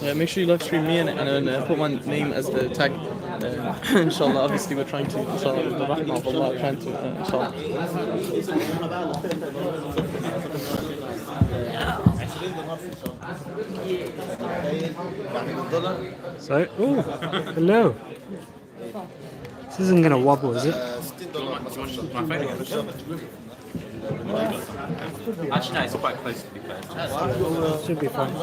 Yeah, make sure you live stream me and put my name as the tag. Inshallah, obviously we're trying to, inshallah, with the rahmah of Allah, trying to, inshallah. So, oh, hello. This isn't gonna wobble, is it? Actually, no, it's quite close to be fair. Should be fine.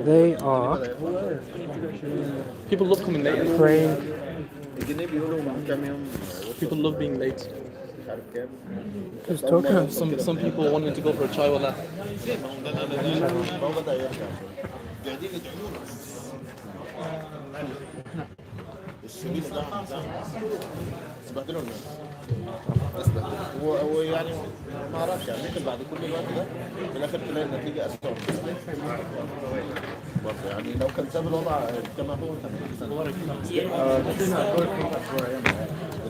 They are People love coming late. praying. People love being late. Who's talking? Some people wanting to go for a chai wala. بهدلوا الناس بس هو يعني ما اعرفش يعني ممكن بعد كل الوقت ده في الاخر تلاقي النتيجه اسوء برضه يعني لو كان ساب الوضع كما هو كان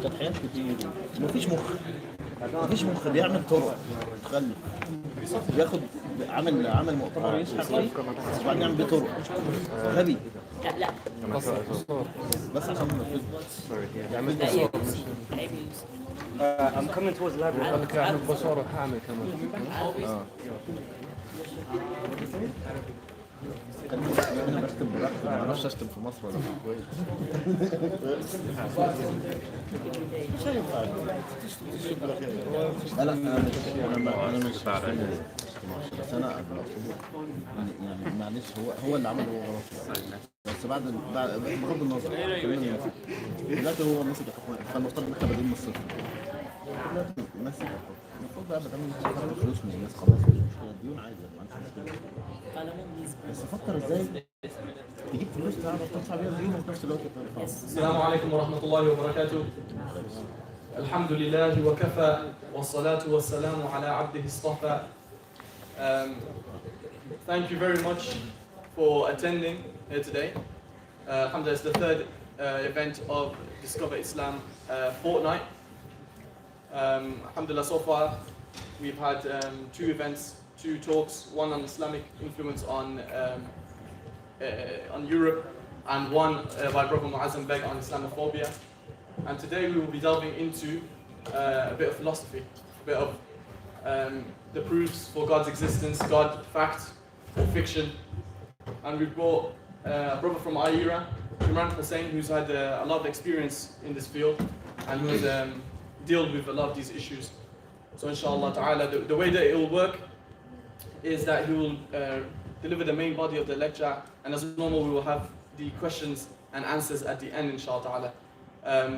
تضحيات كتير مفيش مخ بيعمل طرق تخلف بياخد عمل مؤتمر وبعدين يعمل بيه طرق غبي لا بس عشان يعمل I'm coming towards the library. قال لك اعمل بصوره حامل كمان. انا بكتب براحتي ما اعرفش اشتم في مصر ولا في الكويت لا انا مش بس انا يعني معلش هو اللي عمله هو غلط بس بعد بغض النظر دلوقتي هو ماسك الحكومه فالمفترض ان احنا بادئين من الصفر ماسك المفروض بقى بدل فلوس من الناس خلاص مش مشكله الديون عادي ما عنديش مشكله بس فكر ازاي تجيب فلوس تعرف تدفع بيها الديون وفي نفس الوقت السلام عليكم ورحمة الله وبركاته. الحمد لله وكفى والصلاة والسلام على عبده اصطفى. Thank you very much for attending here today. Alhamdulillah, it's the third event of Discover Islam fortnight. Alhamdulillah, so far we've had two events, two talks, one on Islamic influence on Europe and one by Brother Muazzam Beg on Islamophobia. And today we will be delving into a bit of philosophy, a bit of the proofs for God's existence, God, fact, or fiction. And we've brought a brother from our era, Imran Hussain, who's had a lot of experience in this field and who's dealt with a lot of these issues. So inshallah ta'ala, the way that it will work is that he will deliver the main body of the lecture, and as normal we will have the questions and answers at the end, inshallah ta'ala.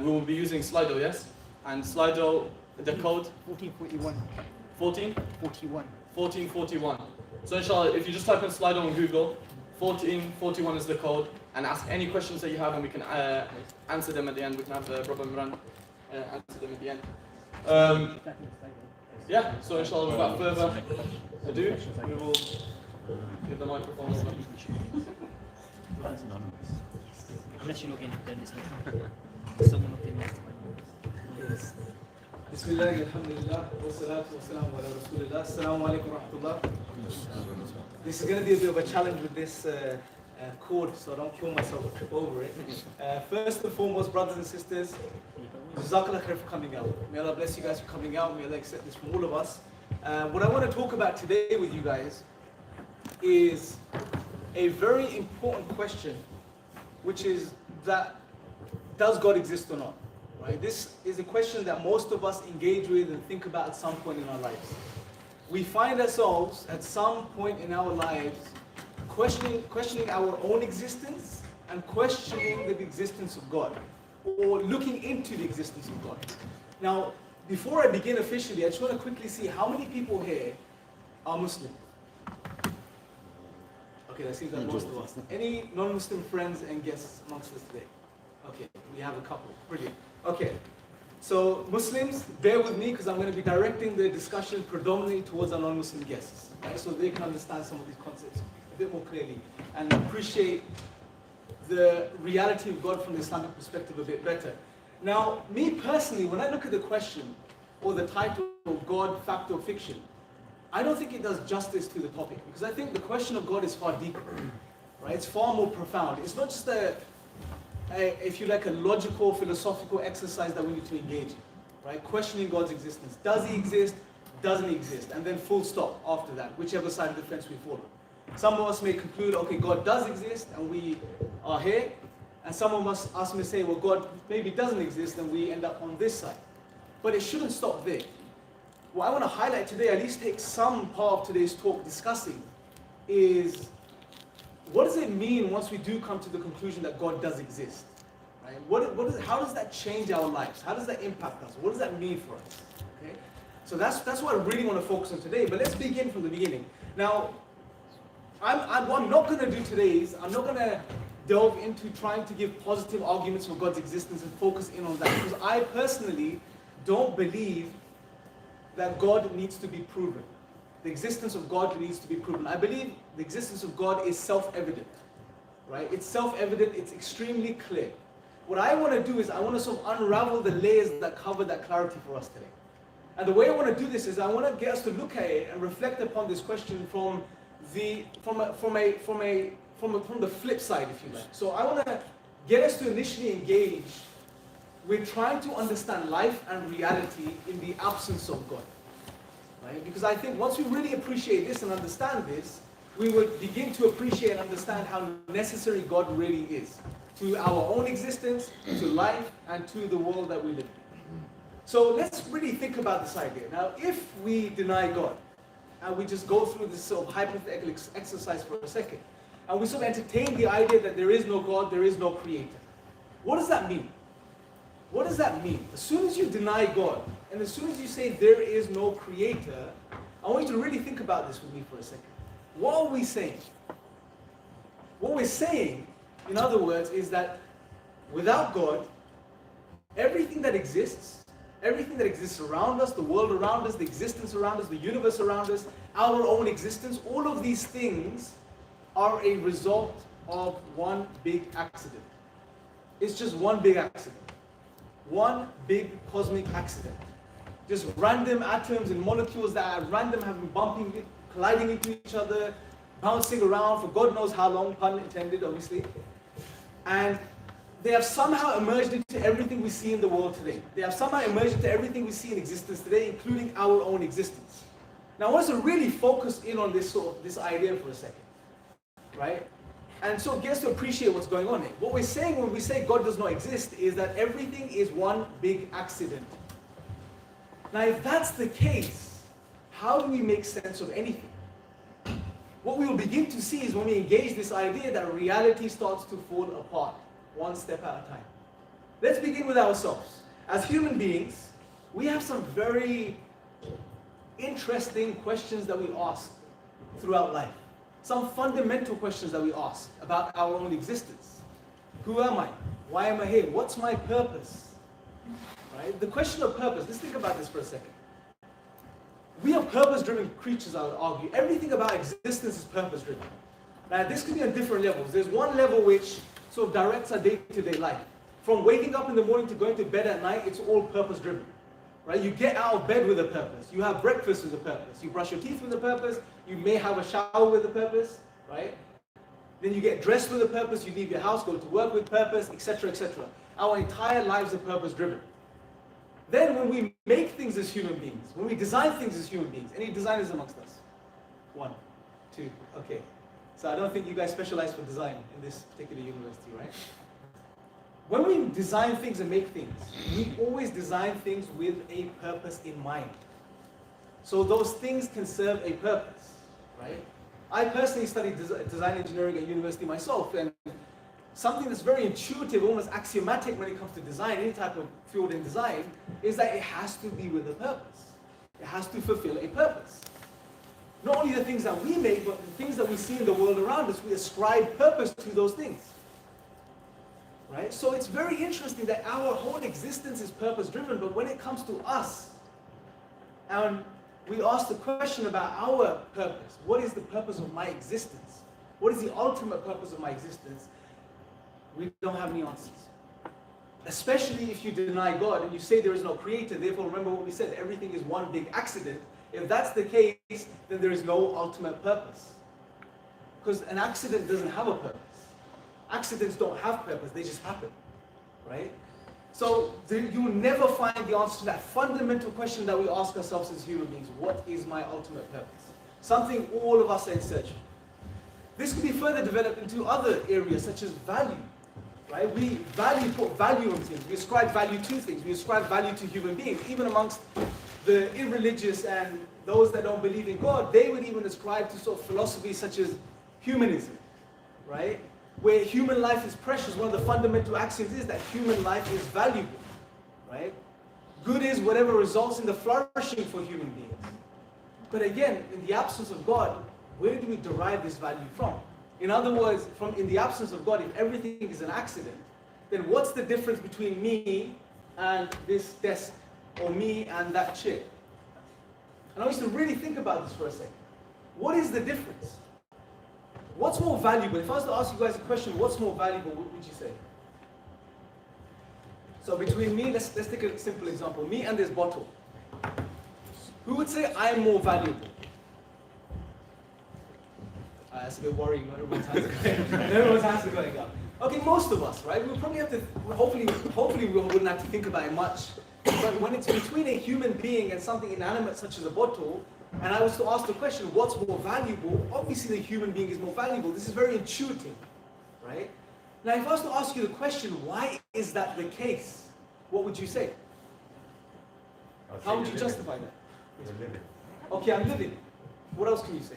We will be using Slido, yes? And Slido, the code? 1441. 14? 41. 1441. So inshallah, if you just type in Slido on Google, 1441 is the code, and ask any questions that you have and we can answer them at the end. We can have Brother Imran answer them at the end. Yeah, so inshallah without further ado, we will give the microphone over. Unless you log in, then it's not. Someone logged in last time. Bismillah, alhamdulillah, wa salatu wa salamu ala rasulillah. Assalamu alaikum wa rahmatullah. This is going to be a bit of a challenge with this cord, so I don't kill myself or trip over it. First and foremost, brothers and sisters, Jazakallah khair for coming out. May Allah bless you guys for coming out. May Allah accept this from all of us. What I want to talk about today with you guys is a very important question, which is that does God exist or not? Right? This is a question that most of us engage with and think about at some point in our lives. We find ourselves at some point in our lives questioning our own existence and questioning the existence of God, or looking into the existence of God. Now, before I begin officially, I just want to quickly see how many people here are Muslim. Okay, that seems like most of us. Any non-Muslim friends and guests amongst us today? Okay, we have a couple. Brilliant. Okay, so Muslims, bear with me because I'm going to be directing the discussion predominantly towards our non-Muslim guests, right? So they can understand some of these concepts a bit more clearly and appreciate the reality of God from the Islamic perspective a bit better. Now, me personally, when I look at the question or the title of God, fact or fiction, I don't think it does justice to the topic because I think the question of God is far deeper, right? It's far more profound. It's not just if you like, a logical, philosophical exercise that we need to engage in, right? Questioning God's existence. Does he exist? Doesn't he exist? And then full stop after that, whichever side of the fence we fall on. Some of us may conclude, okay, God does exist and we are here. And some of us may say, well, God maybe doesn't exist and we end up on this side. But it shouldn't stop there. What I want to highlight today, at least take some part of today's talk discussing, is what does it mean once we do come to the conclusion that God does exist? Right? How does that change our lives? How does that impact us? What does that mean for us? Okay? So that's what I really want to focus on today. But let's begin from the beginning. Now, what I'm not going to do today is I'm not going to delve into trying to give positive arguments for God's existence and focus in on that. Because I personally don't believe that God needs to be proven. The existence of God needs to be proven. I believe the existence of God is self-evident. Right? It's self-evident, it's extremely clear. What I want to do is I want to sort of unravel the layers that cover that clarity for us today. And the way I want to do this is I want to get us to look at it and reflect upon this question from the flip side, if you like. So I want to get us to initially engage with trying to understand life and reality in the absence of God. Right? Because I think once we really appreciate this and understand this, we would begin to appreciate and understand how necessary God really is to our own existence, to life, and to the world that we live in. So let's really think about this idea. Now, if we deny God, and we just go through this sort of hypothetical exercise for a second, and we sort of entertain the idea that there is no God, there is no creator. What does that mean? What does that mean? As soon as you deny God, and as soon as you say there is no creator, I want you to really think about this with me for a second. What are we saying? What we're saying, in other words, is that without God, everything that exists around us, the world around us, the existence around us, the universe around us, our own existence, all of these things are a result of one big accident. It's just one big accident. One big cosmic accident. Just random atoms and molecules that at random have been colliding into each other, bouncing around for God knows how long, pun intended, obviously. And they have somehow emerged into everything we see in the world today. They have somehow emerged into everything we see in existence today, including our own existence. Now I want us to really focus in on this idea for a second, right? And so get us to appreciate what's going on here. What we're saying when we say God does not exist is that everything is one big accident. Now if that's the case, how do we make sense of anything? What we will begin to see is when we engage this idea that reality starts to fall apart, one step at a time. Let's begin with ourselves. As human beings, we have some very interesting questions that we ask throughout life. Some fundamental questions that we ask about our own existence. Who am I? Why am I here? What's my purpose? Right? The question of purpose, let's think about this for a second. We are purpose-driven creatures, I would argue. Everything about existence is purpose-driven. Now, this could be on different levels. There's one level which sort of directs our day-to-day life. From waking up in the morning to going to bed at night, it's all purpose-driven. Right? You get out of bed with a purpose. You have breakfast with a purpose. You brush your teeth with a purpose. You may have a shower with a purpose. Right? Then you get dressed with a purpose. You leave your house, go to work with purpose, etc., etc. Our entire lives are purpose-driven. Then when we make things as human beings, when we design things as human beings, any designers amongst us? 1, 2, okay. So I don't think you guys specialize for design in this particular university, right? When we design things and make things, we always design things with a purpose in mind. So those things can serve a purpose, right? I personally studied design engineering at university myself, and something that's very intuitive, almost axiomatic when it comes to design, any type of field in design, is that it has to be with a purpose. It has to fulfill a purpose. Not only the things that we make, but the things that we see in the world around us, we ascribe purpose to those things. right? So it's very interesting that our whole existence is purpose-driven, but when it comes to us, and we ask the question about our purpose, what is the purpose of my existence? What is the ultimate purpose of my existence? We don't have any answers. Especially if you deny God and you say there is no creator, therefore remember what we said, everything is one big accident. If that's the case, then there is no ultimate purpose. Because an accident doesn't have a purpose. Accidents don't have purpose, they just happen, right? So you'll never find the answer to that fundamental question that we ask ourselves as human beings. What is my ultimate purpose? Something all of us are in search of. This could be further developed into other areas such as value, right? We put value on things. We ascribe value to things. We ascribe value to human beings. Even amongst the irreligious and those that don't believe in God, they would even ascribe to sort of philosophies such as humanism, right? Where human life is precious. One of the fundamental axioms is that human life is valuable, right? Good is whatever results in the flourishing for human beings. But again, in the absence of God, where do we derive this value from? In other words, in the absence of God, if everything is an accident, then what's the difference between me and this desk, or me and that chair? And I want you to really think about this for a second. What is the difference? What's more valuable? If I was to ask you guys a question, what's more valuable, what would you say? So between me, let's take a simple example. Me and this bottle. Who would say I'm more valuable? That's a bit worrying. Not everyone's hands are going. Everyone's hands are going up. Okay, most of us, right? We'll probably have to. Hopefully, we wouldn't have to think about it much. But when it's between a human being and something inanimate such as a bottle, and I was to ask the question, what's more valuable? Obviously, the human being is more valuable. This is very intuitive, right? Now, if I was to ask you the question, why is that the case? What would you say? How would you justify that? Okay, I'm living. What else can you say?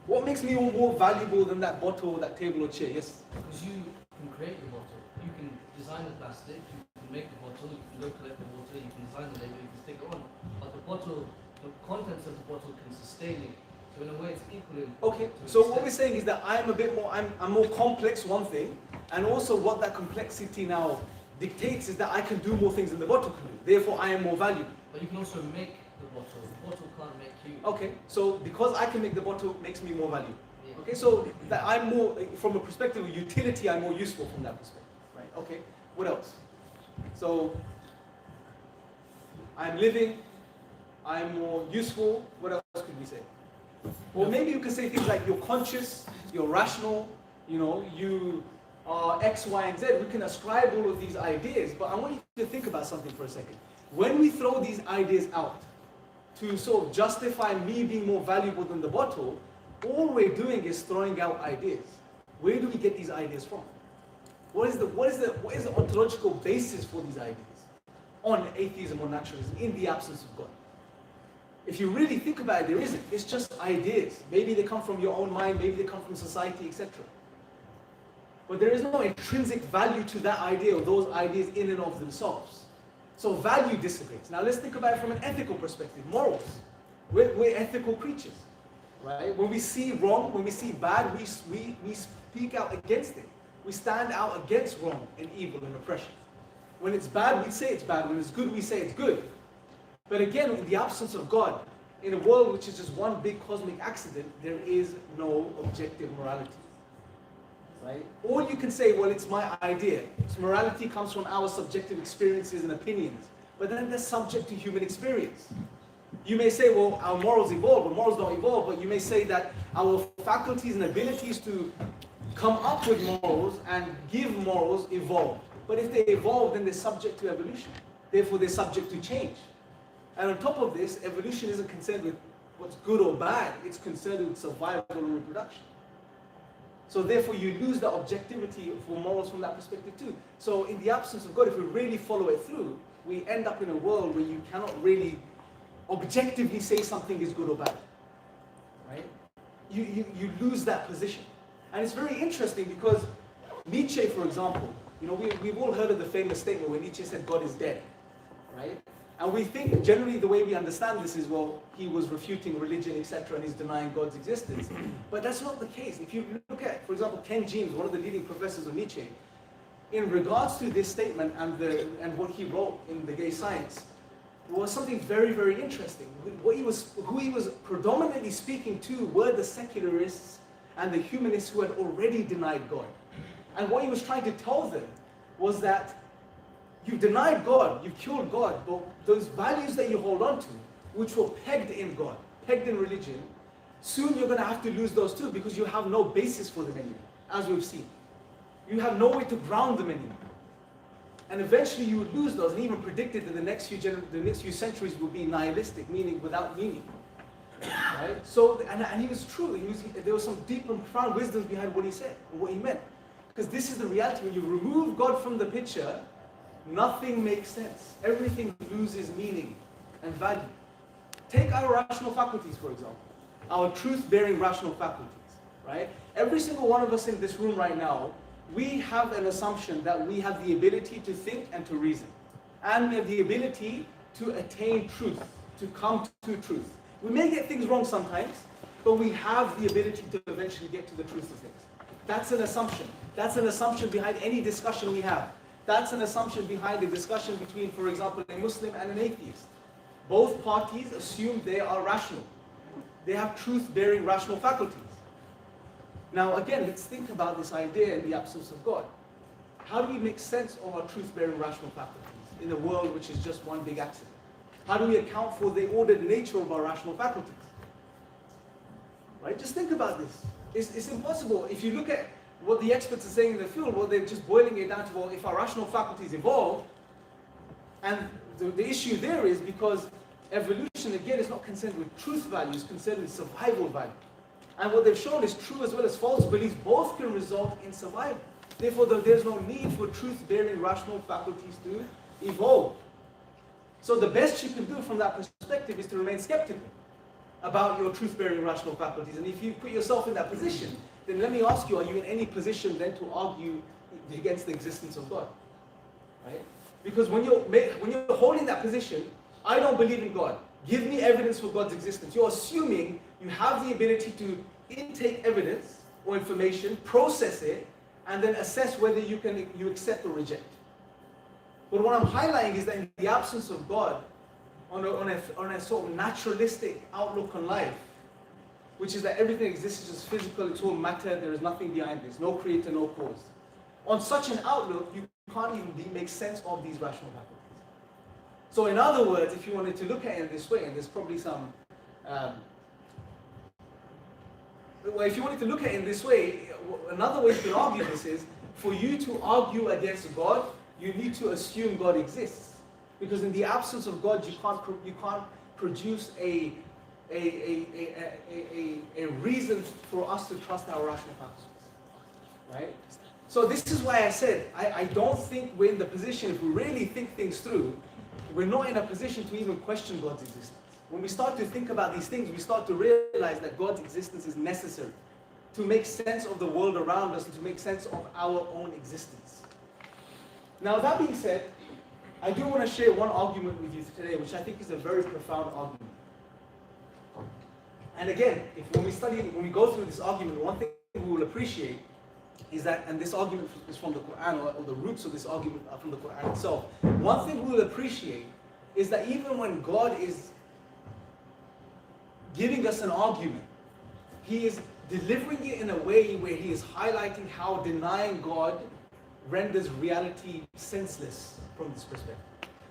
What makes me more valuable than that bottle, that table or chair? Yes? Because you can create the bottle. You can design the plastic, you can make the bottle, you can go collect the water, you can design the label, you can stick it on. But the bottle, the contents of the bottle can sustain it. So in a way it's equal. Okay, so what we're saying is that I'm more complex, one thing, and also what that complexity now dictates is that I can do more things than the bottle can do. Therefore, I am more valuable. But you can also make the bottle. The bottle can't make you. Okay, so because I can make the bottle makes me more valuable. Yeah. Okay, so that I'm more, from a perspective of utility, I'm more useful from that perspective, right? Okay, what else? So, I'm living, I'm more useful, what else could we say? Or maybe you could say things like you're conscious, you're rational, you know, you are X, Y, and Z. We can ascribe all of these ideas, but I want you to think about something for a second. When we throw these ideas out to sort of justify me being more valuable than the bottle, all we're doing is throwing out ideas. Where do we get these ideas from? What is the ontological basis for these ideas on atheism or naturalism in the absence of God? If you really think about it, there isn't. It's just ideas. Maybe they come from your own mind, maybe they come from society, etc. But there is no intrinsic value to that idea or those ideas in and of themselves. So value dissipates. Now let's think about it from an ethical perspective, morals. We're ethical creatures, right? When we see wrong, when we see bad, we speak out against it. We stand out against wrong and evil and oppression. When it's bad, we say it's bad. When it's good, we say it's good. But again, in the absence of God, in a world which is just one big cosmic accident, there is no objective morality. Right? Or you can say, well, it's my idea. So morality comes from our subjective experiences and opinions. But then they're subject to human experience. You may say, well, our morals evolve, but morals don't evolve. But you may say that our faculties and abilities to come up with morals and give morals evolve. But if they evolve, then they're subject to evolution. Therefore, they're subject to change. And on top of this, evolution isn't concerned with what's good or bad. It's concerned with survival and reproduction. So therefore, you lose the objectivity for morals from that perspective too. So in the absence of God, if we really follow it through, we end up in a world where you cannot really objectively say something is good or bad. Right? You lose that position. And it's very interesting because Nietzsche, for example, you know, we've all heard of the famous statement where Nietzsche said God is dead. Right? And we think, generally the way we understand this is, well, he was refuting religion, etc., and he's denying God's existence. But that's not the case. If you look at, for example, Ken James, one of the leading professors of Nietzsche, in regards to this statement and what he wrote in The Gay Science was something very, very interesting. Who he was predominantly speaking to were the secularists and the humanists who had already denied God. And what he was trying to tell them was that you've denied God, you've killed God, but those values that you hold on to, which were pegged in God, pegged in religion, soon you're going to have to lose those too because you have no basis for them anymore, as we've seen. You have no way to ground them anymore. And eventually you would lose those, and even predicted that the next few centuries would be nihilistic, meaning without meaning. Right? So, and he was true. There was some deep and profound wisdom behind what he said and what he meant. Because this is the reality. When you remove God from the picture, nothing makes sense. Everything loses meaning and value. Take our rational faculties, for example. Our truth-bearing rational faculties, right? Every single one of us in this room right now, we have an assumption that we have the ability to think and to reason. And we have the ability to attain truth, to come to truth. We may get things wrong sometimes, but we have the ability to eventually get to the truth of things. That's an assumption. That's an assumption behind any discussion we have. That's an assumption behind a discussion between, for example, a Muslim and an atheist. Both parties assume they are rational. They have truth-bearing rational faculties. Now again, let's think about this idea in the absence of God. How do we make sense of our truth-bearing rational faculties in a world which is just one big accident? How do we account for the ordered nature of our rational faculties? Right? Just think about this. It's impossible. If you look at what the experts are saying in the field, well, they're just boiling it down to, well, if our rational faculties evolve, and the issue there is because evolution, again, is not concerned with truth value, it's concerned with survival value. And what they've shown is true as well as false beliefs both can result in survival. Therefore, there's no need for truth-bearing rational faculties to evolve. So the best you can do from that perspective is to remain skeptical about your truth-bearing rational faculties. And if you put yourself in that position, then let me ask you, are you in any position then to argue against the existence of God? Right? Because when you're holding that position, I don't believe in God. Give me evidence for God's existence. You're assuming you have the ability to intake evidence or information, process it, and then assess whether you accept or reject. But what I'm highlighting is that in the absence of God, on a sort of naturalistic outlook on life, which is that everything exists is just physical, it's all matter, there is nothing behind this, no creator, no cause. On such an outlook, you can't even make sense of these rational faculties. So in other words, if you wanted to look at it in this way, and there's probably some, if you wanted to look at it in this way, another way you can argue this is, for you to argue against God, you need to assume God exists. Because in the absence of God, you can't produce a reason for us to trust our rational faculties. Right? So this is why I said, I don't think we're in the position, if we really think things through, we're not in a position to even question God's existence. When we start to think about these things, we start to realize that God's existence is necessary to make sense of the world around us and to make sense of our own existence. Now that being said, I do want to share one argument with you today, which I think is a very profound argument. And again, when we go through this argument, one thing we will appreciate is that, and this argument is from the Quran, or the roots of this argument are from the Quran itself. One thing we will appreciate is that even when God is giving us an argument, He is delivering it in a way where He is highlighting how denying God renders reality senseless from this perspective.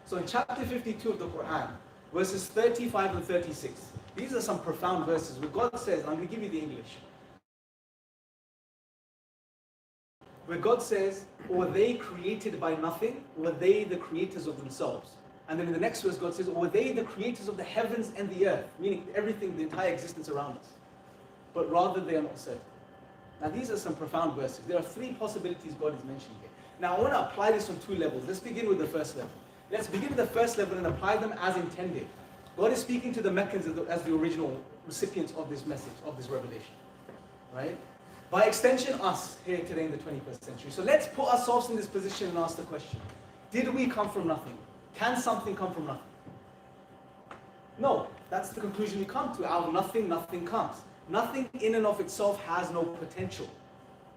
So in chapter 52 of the Quran, verses 35 and 36, these are some profound verses where God says, I'm going to give you the English, where God says, or were they created by nothing, or were they the creators of themselves? And then in the next verse, God says, or were they the creators of the heavens and the earth, meaning everything, the entire existence around us? But rather they are not certain. Now these are some profound verses. There are three possibilities God is mentioning here. Now I want to apply this on two levels. Let's begin with the first level. Let's begin with the first level and apply them as intended. God is speaking to the Meccans as the original recipients of this message, of this revelation. Right? By extension, us here today in the 21st century. So let's put ourselves in this position and ask the question. Did we come from nothing? Can something come from nothing? No. That's the conclusion we come to. Out of nothing, nothing comes. Nothing in and of itself has no potential.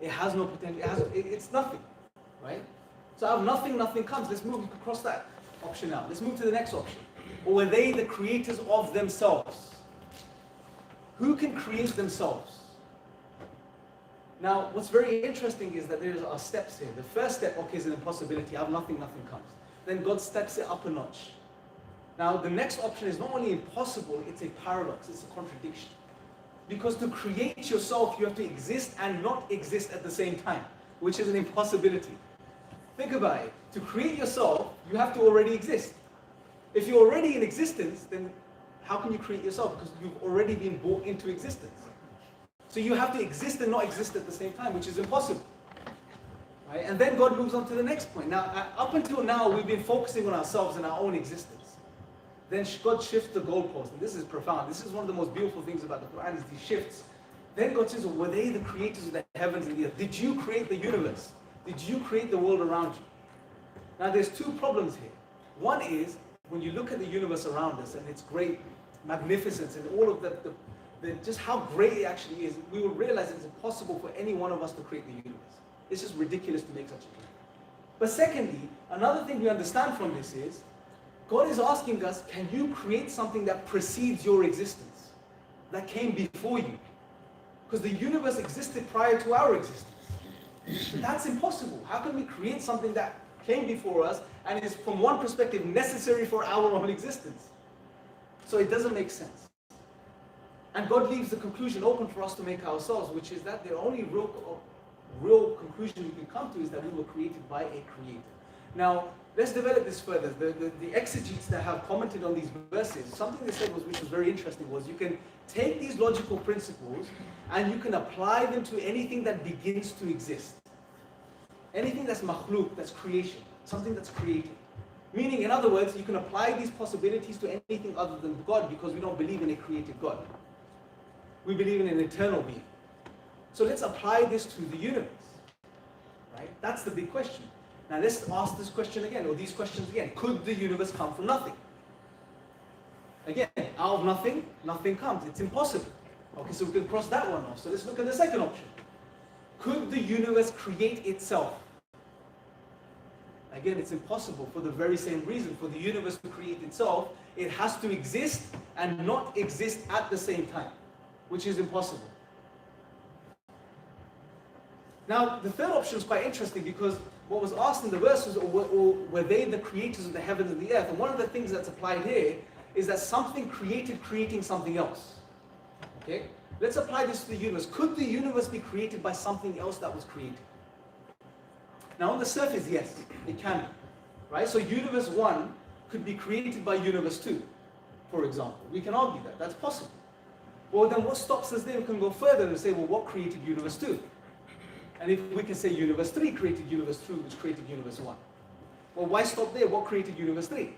It has no potential. It's nothing. Right? So out of nothing, nothing comes. Let's move, you can cross that option out. Let's move to the next option. Or were they the creators of themselves? Who can create themselves? Now, what's very interesting is that there are steps here. The first step, okay, is an impossibility. Out of nothing, nothing comes. Then God steps it up a notch. Now, the next option is not only impossible, it's a paradox, it's a contradiction. Because to create yourself, you have to exist and not exist at the same time, which is an impossibility. Think about it. To create yourself, you have to already exist. If you're already in existence, then how can you create yourself? Because you've already been brought into existence. So you have to exist and not exist at the same time, which is impossible. Right? And then God moves on to the next point. Now, up until now, we've been focusing on ourselves and our own existence. Then God shifts the goalpost, and this is profound. This is one of the most beautiful things about the Quran, is He shifts. Then God says, well, were they the creators of the heavens and the earth? Did you create the universe? Did you create the world around you? Now, there's two problems here. One is, when you look at the universe around us and its great magnificence and all of just how great it actually is, we will realize it's impossible for any one of us to create the universe. It's just ridiculous to make such a claim. But secondly, another thing we understand from this is, God is asking us, can you create something that precedes your existence, that came before you? Because the universe existed prior to our existence. But that's impossible. How can we create something that came before us and is, from one perspective, necessary for our own existence? So it doesn't make sense. And God leaves the conclusion open for us to make ourselves, which is that the only real conclusion we can come to is that we were created by a creator. Now, let's develop this further. The exegetes that have commented on these verses, something they said which was very interesting, was you can take these logical principles and you can apply them to anything that begins to exist. Anything that's makhluk, that's creation, something that's created. Meaning, in other words, you can apply these possibilities to anything other than God, because we don't believe in a created God. We believe in an eternal being. So let's apply this to the universe. Right? That's the big question. Now let's ask this question again, or these questions again. Could the universe come from nothing? Again, out of nothing, nothing comes. It's impossible. Okay, so we can cross that one off. So let's look at the second option. Could the universe create itself? Again, it's impossible for the very same reason. For the universe to create itself, it has to exist and not exist at the same time, which is impossible. Now, the third option is quite interesting, because what was asked in the verse was, were they the creators of the heavens and the earth? And one of the things that's applied here is that something created creating something else. Okay? Let's apply this to the universe. Could the universe be created by something else that was created? Now, on the surface, yes, it can be. Right? So universe 1 could be created by universe 2, for example. We can argue that. That's possible. Well, then what stops us there? We can go further and say, well, what created universe 2? And if we can say universe 3 created universe 2, which created universe 1. Well, why stop there? What created universe 3?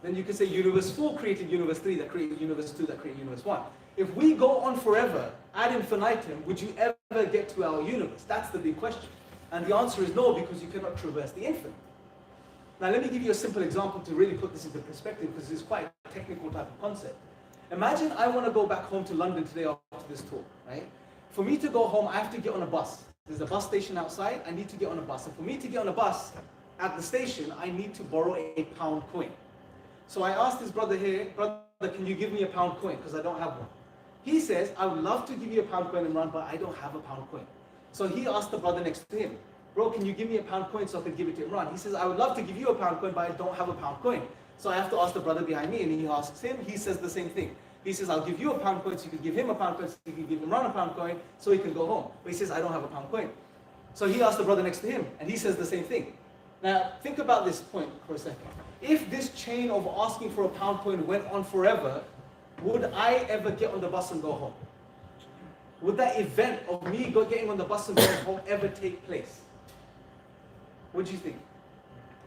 Then you can say universe 4 created universe 3, that created universe 2, that created universe 1. If we go on forever, ad infinitum, would you ever get to our universe? That's the big question. And the answer is no, because you cannot traverse the infinite. Now let me give you a simple example to really put this into perspective, because it's quite a technical type of concept. Imagine I want to go back home to London today after this talk, right? For me to go home, I have to get on a bus. There's a bus station outside, I need to get on a bus. And for me to get on a bus at the station, I need to borrow a pound coin. So I asked this brother here, brother, can you give me a pound coin? Because I don't have one. He says, I would love to give you a pound coin, Imran, but I don't have a pound coin. So he asked the brother next to him, bro, can you give me a pound coin so I can give it to Imran? He says, I would love to give you a pound coin, but I don't have a pound coin. So I have to ask the brother behind me, and he asks him, he says the same thing. He says, I'll give you a pound coin so you can give him a pound coin, so you can give Imran a pound coin, so he can go home. But he says, I don't have a pound coin. So he asked the brother next to him, and he says the same thing. Now, think about this point for a second. If this chain of asking for a pound coin went on forever, would I ever get on the bus and go home? Would that event of me getting on the bus and going home ever take place? What do you think?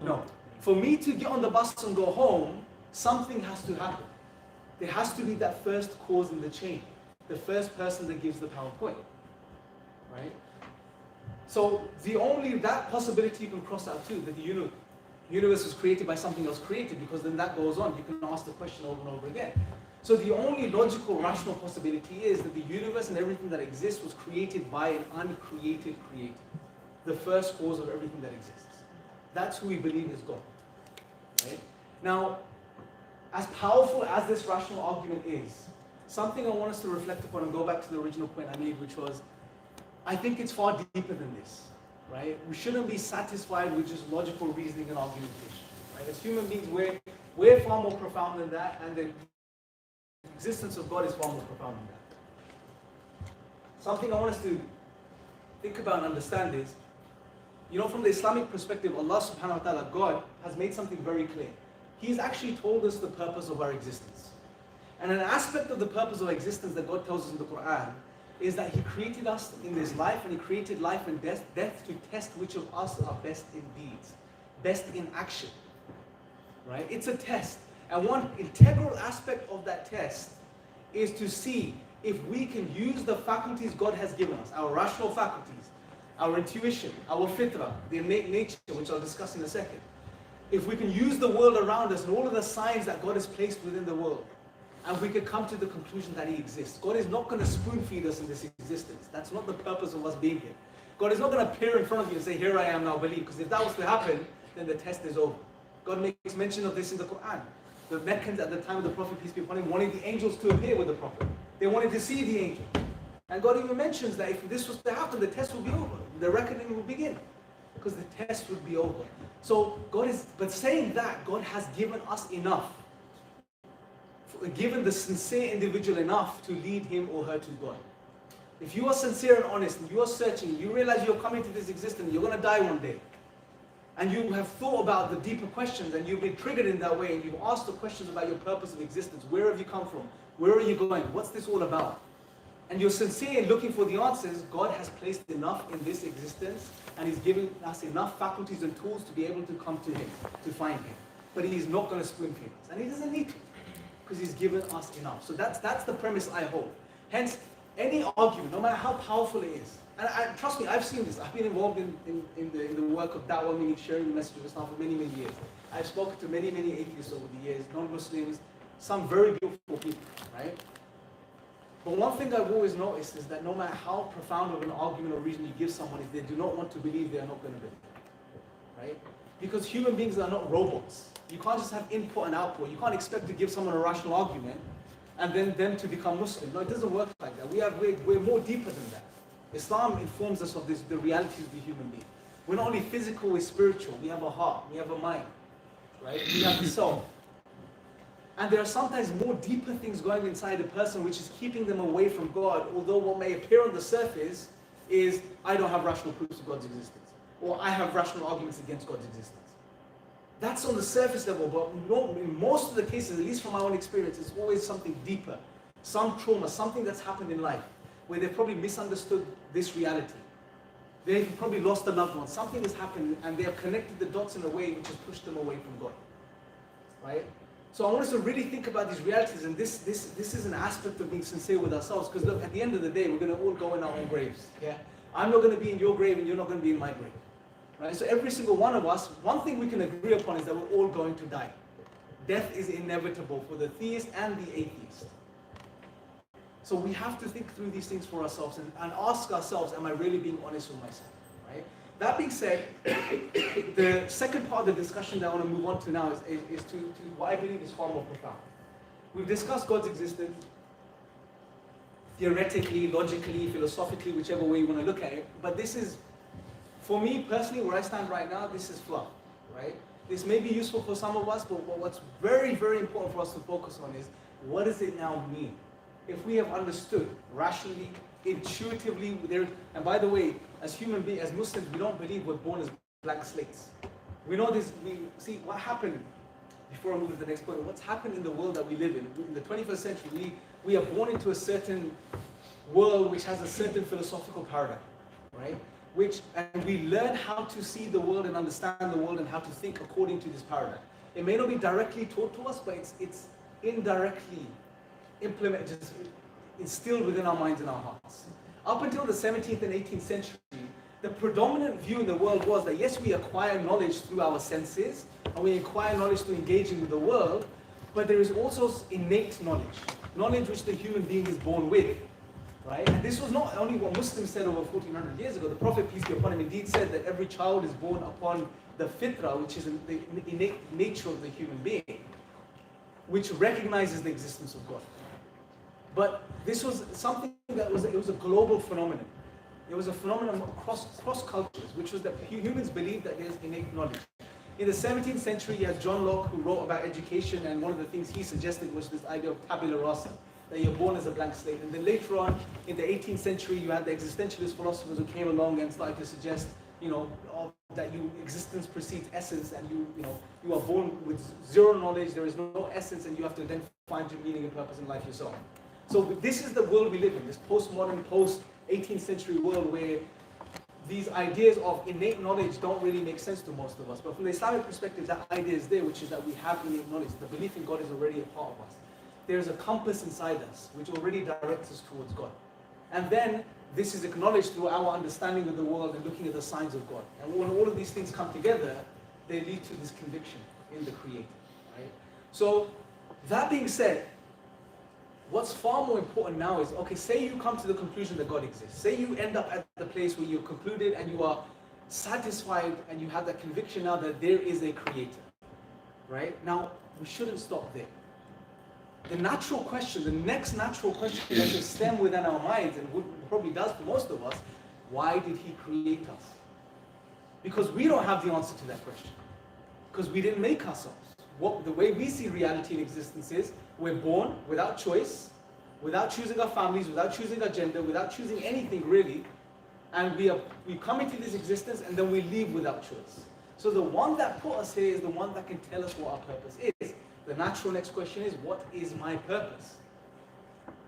No. For me to get on the bus and go home, something has to happen. There has to be that first cause in the chain. The first person that gives the pound coin. Right? So that possibility you can cross out too, that the universe was created by something else created, because then that goes on. You can ask the question over and over again. So the only logical, rational possibility is that the universe and everything that exists was created by an uncreated creator. The first cause of everything that exists. That's who we believe is God. Right? Now, as powerful as this rational argument is, something I want us to reflect upon and go back to the original point I made, which was, I think it's far deeper than this. Right? We shouldn't be satisfied with just logical reasoning and argumentation. Right? As human beings, we're far more profound than that, and the existence of God is far more profound than that. Something I want us to think about and understand is, from the Islamic perspective, Allah subhanahu wa ta'ala, God, has made something very clear. He's actually told us the purpose of our existence. And an aspect of the purpose of existence that God tells us in the Quran is that He created us in this life, and He created life and death to test which of us are best in deeds, best in action. Right? It's a test. And one integral aspect of that test is to see if we can use the faculties God has given us, our rational faculties, our intuition, our fitrah, the innate nature, which I'll discuss in a second. If we can use the world around us and all of the signs that God has placed within the world, and we could come to the conclusion that He exists. God is not going to spoon feed us in this existence. That's not the purpose of us being here. God is not going to appear in front of you and say, here I am now, believe. Because if that was to happen, then the test is over. God makes mention of this in the Quran. The Meccans at the time of the Prophet, peace be upon him, wanted the angels to appear with the Prophet. They wanted to see the angel. And God even mentions that if this was to happen, the test would be over. The reckoning would begin. Because the test would be over. So but saying that, God has given us enough. Given the sincere individual enough to lead him or her to God. If you are sincere and honest, and you are searching, you realize you're coming to this existence, you're going to die one day. And you have thought about the deeper questions, and you've been triggered in that way, and you've asked the questions about your purpose of existence. Where have you come from? Where are you going? What's this all about? And you're sincere in looking for the answers. God has placed enough in this existence, and He's given us enough faculties and tools to be able to come to Him, to find Him. But He is not going to spoon feed us, and He doesn't need to, because He's given us enough. So that's the premise I hold. Hence, any argument, no matter how powerful it is, and trust me, I've seen this. I've been involved in the work of da'wah, meaning sharing the message of Islam for many, many years. I've spoken to many, many atheists over the years, non-Muslims, some very beautiful people, right? But one thing I've always noticed is that no matter how profound of an argument or reason you give someone, if they do not want to believe, they are not going to believe, right? Because human beings are not robots. You can't just have input and output. You can't expect to give someone a rational argument and then them to become Muslim. No, it doesn't work like that. We're more deeper than that. Islam informs us of the realities of the human being. We're not only physical, we're spiritual. We have a heart, we have a mind, right? We have the soul. And there are sometimes more deeper things going inside a person which is keeping them away from God, although what may appear on the surface is, I don't have rational proofs of God's existence, or I have rational arguments against God's existence. That's on the surface level, but in most of the cases, at least from my own experience, it's always something deeper, some trauma, something that's happened in life, where they've probably misunderstood this reality. They've probably lost a loved one, something has happened, and they have connected the dots in a way which has pushed them away from God, right? So I want us to really think about these realities, and this is an aspect of being sincere with ourselves, because look, at the end of the day, we're going to all go in our own graves, yeah? I'm not going to be in your grave, and you're not going to be in my grave. Right? So every single one of us, one thing we can agree upon is that we're all going to die. Death is inevitable for the theist and the atheist. So we have to think through these things for ourselves and ask ourselves, am I really being honest with myself? Right? That being said, the second part of the discussion that I want to move on to now is to what I believe is far more profound. We've discussed God's existence theoretically, logically, philosophically, whichever way you want to look at it, but this is, for me personally, where I stand right now, this is fluff, right? This may be useful for some of us, but what's very, very important for us to focus on is, what does it now mean? If we have understood rationally, intuitively, and by the way, as human beings, as Muslims, we don't believe we're born as blank slates. We know this, we see what happened, before I move to the next point, what's happened in the world that we live in the 21st century, we are born into a certain world which has a certain philosophical paradigm, right? And we learn how to see the world and understand the world and how to think according to this paradigm. It may not be directly taught to us, but it's indirectly implemented, just instilled within our minds and our hearts. Up until the 17th and 18th century, the predominant view in the world was that yes, we acquire knowledge through our senses, and we acquire knowledge through engaging with the world, but there is also innate knowledge which the human being is born with. right? And this was not only what Muslims said over 1400 years ago. The Prophet, peace be upon him, indeed said that every child is born upon the fitra, which is the innate nature of the human being, which recognizes the existence of God. But this was something that it was a global phenomenon. It was a phenomenon across cultures, which was that humans believed that there's innate knowledge. In the 17th century, you had John Locke, who wrote about education, and one of the things he suggested was this idea of tabula rasa, that you're born as a blank slate. And then later on, in the 18th century, you had the existentialist philosophers who came along and started to suggest, that existence precedes essence, and you are born with zero knowledge, there is no essence, and you have to then find your meaning and purpose in life yourself. So this is the world we live in, this postmodern, post-18th century world where these ideas of innate knowledge don't really make sense to most of us. But from the Islamic perspective, that idea is there, which is that we have innate knowledge. The belief in God is already a part of us. There's a compass inside us, which already directs us towards God. And then this is acknowledged through our understanding of the world and looking at the signs of God. And when all of these things come together, they lead to this conviction in the Creator. Right? So, that being said, what's far more important now is, okay, say you come to the conclusion that God exists. Say you end up at the place where you're concluded and you are satisfied and you have that conviction now that there is a Creator. Right? Now, we shouldn't stop there. The natural question, the next natural question that should stem within our minds, and probably does for most of us, why did He create us? Because we don't have the answer to that question. Because we didn't make ourselves. The way we see reality and existence is, we're born without choice, without choosing our families, without choosing our gender, without choosing anything really, and we come into this existence and then we leave without choice. So the one that put us here is the one that can tell us what our purpose is. The natural next question is, what is my purpose?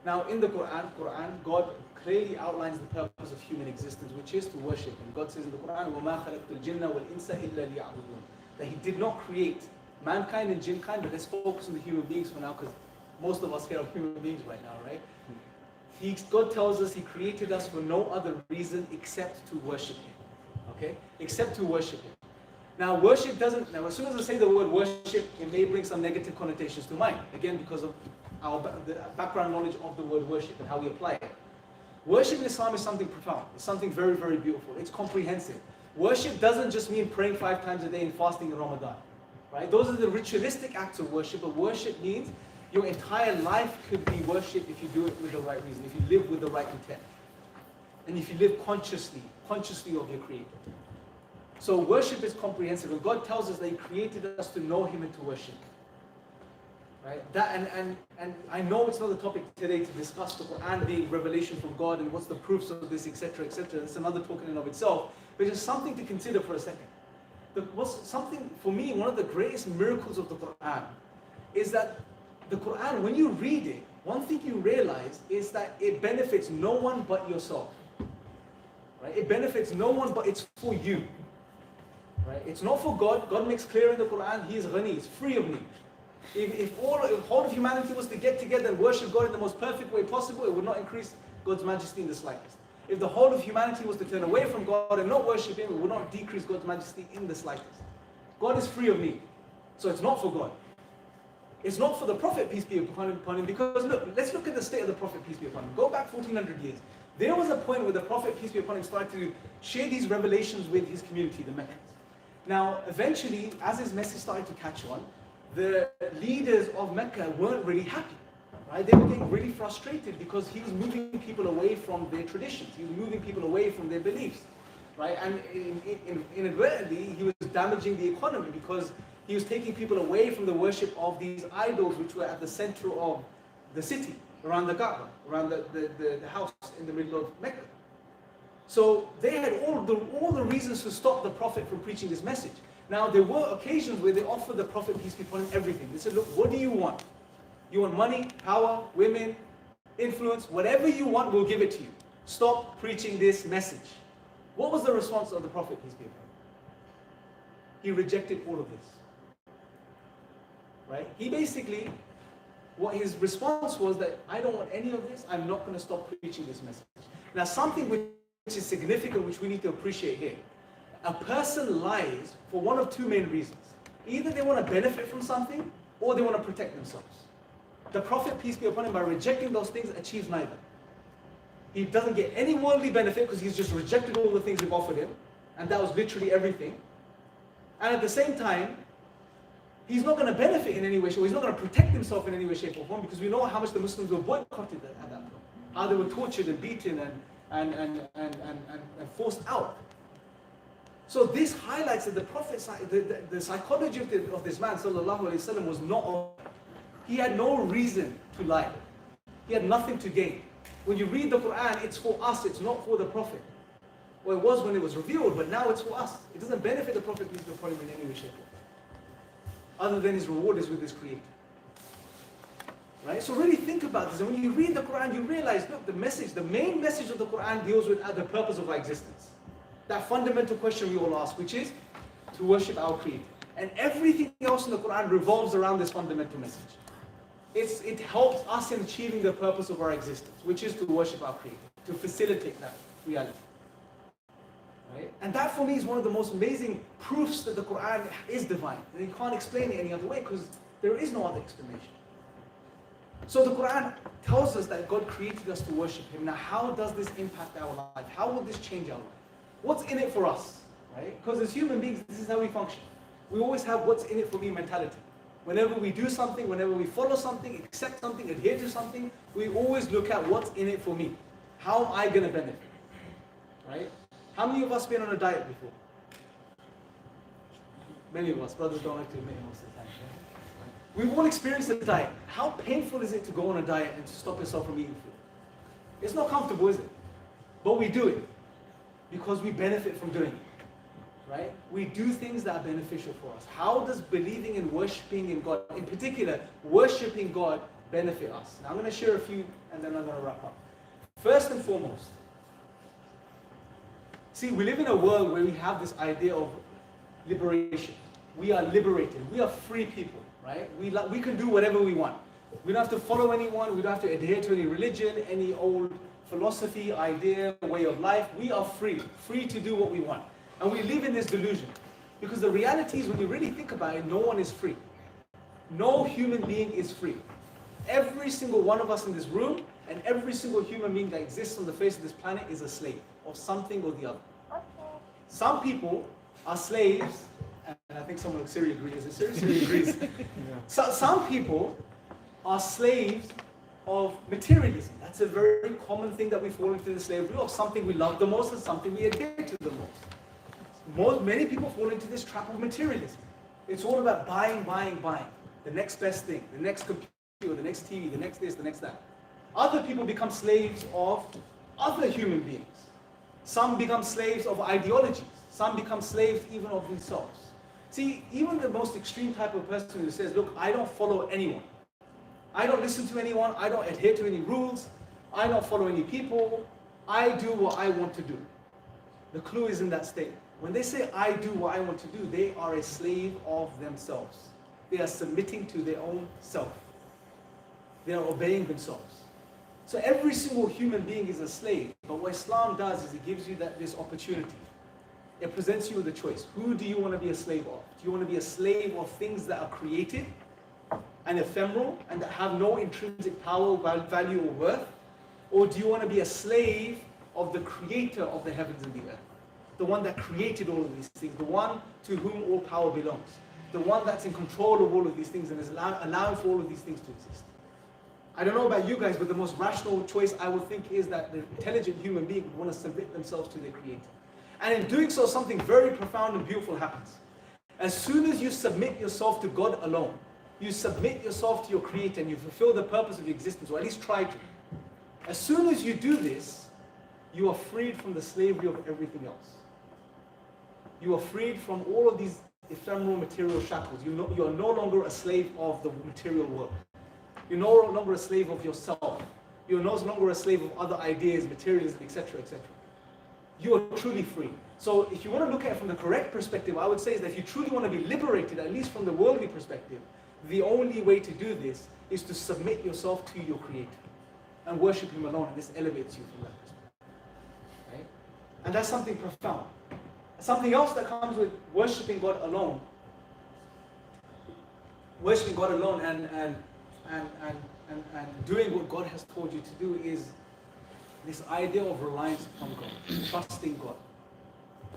Now in the Quran, God clearly outlines the purpose of human existence, which is to worship Him. God says in the Quran, وَمَا خَلَقْتُ الْجِنَّ وَالْإِنسَ إِلَّا لِيَعْبُدُونَ, that He did not create mankind and jinn kind, but let's focus on the human beings for now, because most of us here are human beings right now, right? God tells us He created us for no other reason except to worship Him. Okay? Except to worship Him. Now worship doesn't, as soon as I say the word worship, it may bring some negative connotations to mind. Again, because of the background knowledge of the word worship and how we apply it. Worship in Islam is something profound. It's something very, very beautiful. It's comprehensive. Worship doesn't just mean praying 5 times a day and fasting in Ramadan. Right? Those are the ritualistic acts of worship, but worship means your entire life could be worship if you do it with the right reason, if you live with the right intent. And if you live consciously of your Creator. So worship is comprehensive, and God tells us that He created us to know Him and to worship. Right? That and I know it's not the topic today to discuss the Quran being revelation from God and what's the proofs of this, etc., etc. It's another talk in and of itself, but it's something to consider for a second. For me, one of the greatest miracles of the Quran is that the Quran, when you read it, one thing you realize is that it benefits no one but yourself. Right? It benefits no one, but it's for you. Right? It's not for God. God makes clear in the Quran, He is ghani, He's free of need. If all of humanity was to get together and worship God in the most perfect way possible, it would not increase God's majesty in the slightest. If the whole of humanity was to turn away from God and not worship Him, it would not decrease God's majesty in the slightest. God is free of need. So it's not for God. It's not for the Prophet, peace be upon him, because let's look at the state of the Prophet, peace be upon him. Go back 1400 years. There was a point where the Prophet, peace be upon him, started to share these revelations with his community, the Meccans. Now, eventually, as his message started to catch on, the leaders of Mecca weren't really happy. Right? They were getting really frustrated because he was moving people away from their traditions. He was moving people away from their beliefs. Right? And inadvertently, he was damaging the economy because he was taking people away from the worship of these idols which were at the center of the city, around the Kaaba, around the house in the middle of Mecca. So they had all the reasons to stop the Prophet from preaching this message. Now there were occasions where they offered the Prophet, peace be upon him, everything. They said, look, what do you want? You want money, power, women, influence, whatever you want, we'll give it to you. Stop preaching this message. What was the response of the Prophet, peace be upon him? He rejected all of this. Right? He basically, what his response was that I don't want any of this, I'm not going to stop preaching this message. Now something which is significant, which we need to appreciate here. A person lies for one of two main reasons. Either they want to benefit from something, or they want to protect themselves. The Prophet, peace be upon him, by rejecting those things, achieves neither. He doesn't get any worldly benefit because he's just rejected all the things we've offered him. And that was literally everything. And at the same time, he's not going to benefit in any way, or he's not going to protect himself in any way, shape, or form, because we know how much the Muslims were boycotted at that point. How they were tortured and beaten and forced out. So this highlights that the Prophet, the psychology of this man, sallallahu alaihi wasallam, was not, he had no reason to lie. He had nothing to gain. When you read the Quran, it's for us, it's not for the Prophet. Well, it was when it was revealed, but now it's for us. It doesn't benefit the Prophet, peace be upon him, in any way, shape, or form, other than his reward is with his Creator. Right? So really think about this. And when you read the Quran, you realize, look, the main message of the Quran deals with the purpose of our existence. That fundamental question we all ask, which is to worship our Creator. And everything else in the Quran revolves around this fundamental message. It helps us in achieving the purpose of our existence, which is to worship our Creator, to facilitate that reality. Right? And that for me is one of the most amazing proofs that the Quran is divine. And you can't explain it any other way because there is no other explanation. So the Quran tells us that God created us to worship Him. Now how does this impact our life? How will this change our life? What's in it for us? Right? Because as human beings, this is how we function. We always have what's in it for me mentality. Whenever we do something, whenever we follow something, accept something, adhere to something, we always look at what's in it for me. How am I going to benefit? Right? How many of us been on a diet before? Many of us. Brothers don't like to admit it most of the time. Right? We've all experienced a diet. How painful is it to go on a diet and to stop yourself from eating food? It's not comfortable, is it? But we do it because we benefit from doing it. Right? We do things that are beneficial for us. How does believing and worshipping in God, in particular, worshipping God, benefit us? Now I'm going to share a few and then I'm going to wrap up. First and foremost, see, we live in a world where we have this idea of liberation. We are liberated. We are free people, right? We can do whatever we want. We don't have to follow anyone. We don't have to adhere to any religion, any old philosophy, idea, way of life. We are free to do what we want. And we live in this delusion. Because the reality is, when you really think about it, no one is free. No human being is free. Every single one of us in this room and every single human being that exists on the face of this planet is a slave of something or the other. Some people are slaves, and I think someone like Siri agrees. Siri agrees. So some people are slaves of materialism. That's a very common thing that we fall into the slavery of, something we love the most and something we adhere to the most. Many people fall into this trap of materialism. It's all about buying. The next best thing, the next computer, the next TV, the next this, the next that. Other people become slaves of other human beings. Some become slaves of ideologies. Some become slaves even of themselves. See, even the most extreme type of person who says, look, I don't follow anyone. I don't listen to anyone. I don't adhere to any rules. I don't follow any people. I do what I want to do. The clue is in that statement. When they say, I do what I want to do, they are a slave of themselves. They are submitting to their own self. They are obeying themselves. So every single human being is a slave. But what Islam does is it gives you this opportunity. It presents you with a choice. Who do you want to be a slave of? Do you want to be a slave of things that are created and ephemeral and that have no intrinsic power, value, or worth? Or do you want to be a slave of the creator of the heavens and the earth? The one that created all of these things, the one to whom all power belongs, the one that's in control of all of these things and is allowing for all of these things to exist. I don't know about you guys, but the most rational choice I would think is that the intelligent human being would want to submit themselves to their creator. And in doing so, something very profound and beautiful happens. As soon as you submit yourself to God alone, you submit yourself to your creator and you fulfill the purpose of your existence, or at least try to. As soon as you do this, you are freed from the slavery of everything else. You are freed from all of these ephemeral material shackles. You are no longer a slave of the material world. You're no longer a slave of yourself. You're no longer a slave of other ideas, materialism, etc., etc. You are truly free. So if you want to look at it from the correct perspective, I would say is that if you truly want to be liberated, at least from the worldly perspective, the only way to do this is to submit yourself to your Creator and worship Him alone, and this elevates you from that perspective. Right? And that's something profound. Something else that comes with worshiping God alone, and doing what God has told you to do is This idea of reliance upon God, trusting God,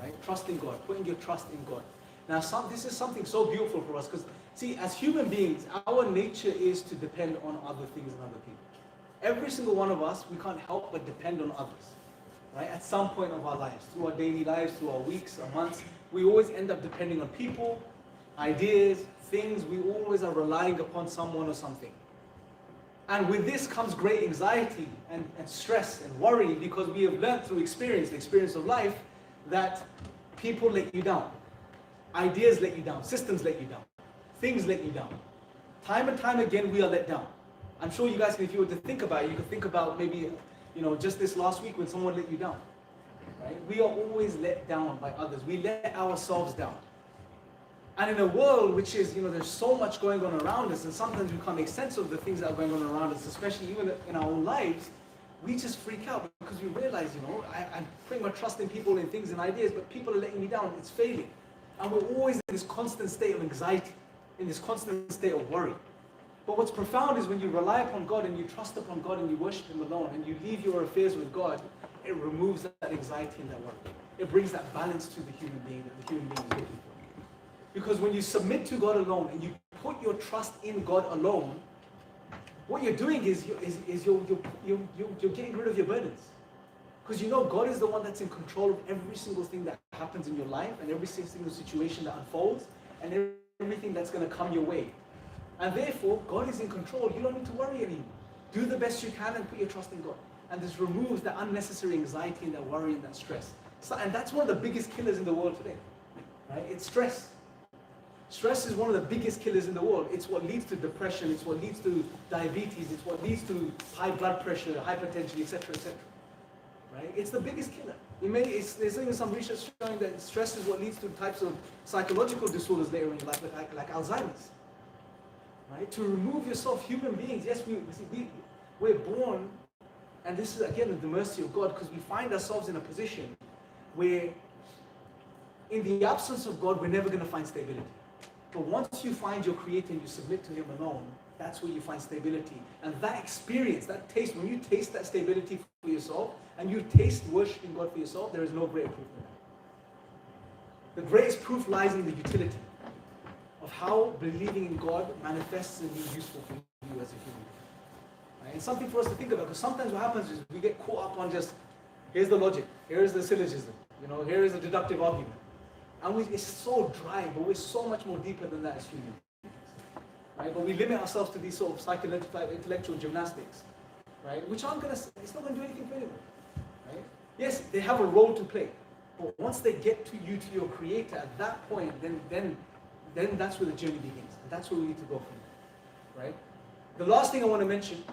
right? Trusting God, putting your trust in God. Now, this is something so beautiful for us because, see, as human beings, our nature is to depend on other things and other people. Every single one of us, we can't help but depend on others, right? At some point of our lives, through our daily lives, through our weeks, our months, we always end up depending on people, ideas, things. We always are relying upon someone or something. And with this comes great anxiety and stress and worry because we have learned through experience, the experience of life, that people let you down. Ideas let you down, systems let you down, things let you down. Time and time again, we are let down. I'm sure you guys, if you were to think about it, you could think about maybe, just this last week when someone let you down. Right? We are always let down by others. We let ourselves down. And in a world which is, there's so much going on around us, and sometimes we can't make sense of the things that are going on around us, especially even in our own lives, we just freak out because we realize, I'm putting my trust in people and things and ideas, but people are letting me down. It's failing. And we're always in this constant state of anxiety, in this constant state of worry. But what's profound is when you rely upon God and you trust upon God and you worship Him alone and you leave your affairs with God, it removes that anxiety and that worry. It brings that balance to the human being that the human being is looking for. Because when you submit to God alone and you put your trust in God alone, what you're doing is you're getting rid of your burdens. Because God is the one that's in control of every single thing that happens in your life and every single situation that unfolds and everything that's going to come your way. And therefore, God is in control. You don't need to worry anymore. Do the best you can and put your trust in God. And this removes that unnecessary anxiety and that worry and that stress. And that's one of the biggest killers in the world today. Right? It's stress. Stress is one of the biggest killers in the world. It's what leads to depression. It's what leads to diabetes. It's what leads to high blood pressure, hypertension, etc., etc. Right? It's the biggest killer. There's even some research showing that stress is what leads to types of psychological disorders later in life, like Alzheimer's. Right? To remove yourself, human beings, yes, we're born, and this is again the mercy of God, because we find ourselves in a position where in the absence of God, we're never going to find stability. But once you find your Creator and you submit to Him alone, that's where you find stability. And that experience, that taste, when you taste that stability for yourself, and you taste worshiping God for yourself, there is no greater proof than that. The greatest proof lies in the utility of how believing in God manifests and being useful for you as a human being. Right? It's something for us to think about, because sometimes what happens is we get caught up on just, here's the logic, here's the syllogism, here is a deductive argument. And it's so dry, but we're so much more deeper than that as human beings. Right? But we limit ourselves to these sort of psychological, intellectual gymnastics, right? Which aren't it's not going to do anything for anyone. Right? Yes, they have a role to play, but once they get to you, to your Creator, at that point, then that's where the journey begins. And that's where we need to go from. Right? The last thing I want to mention,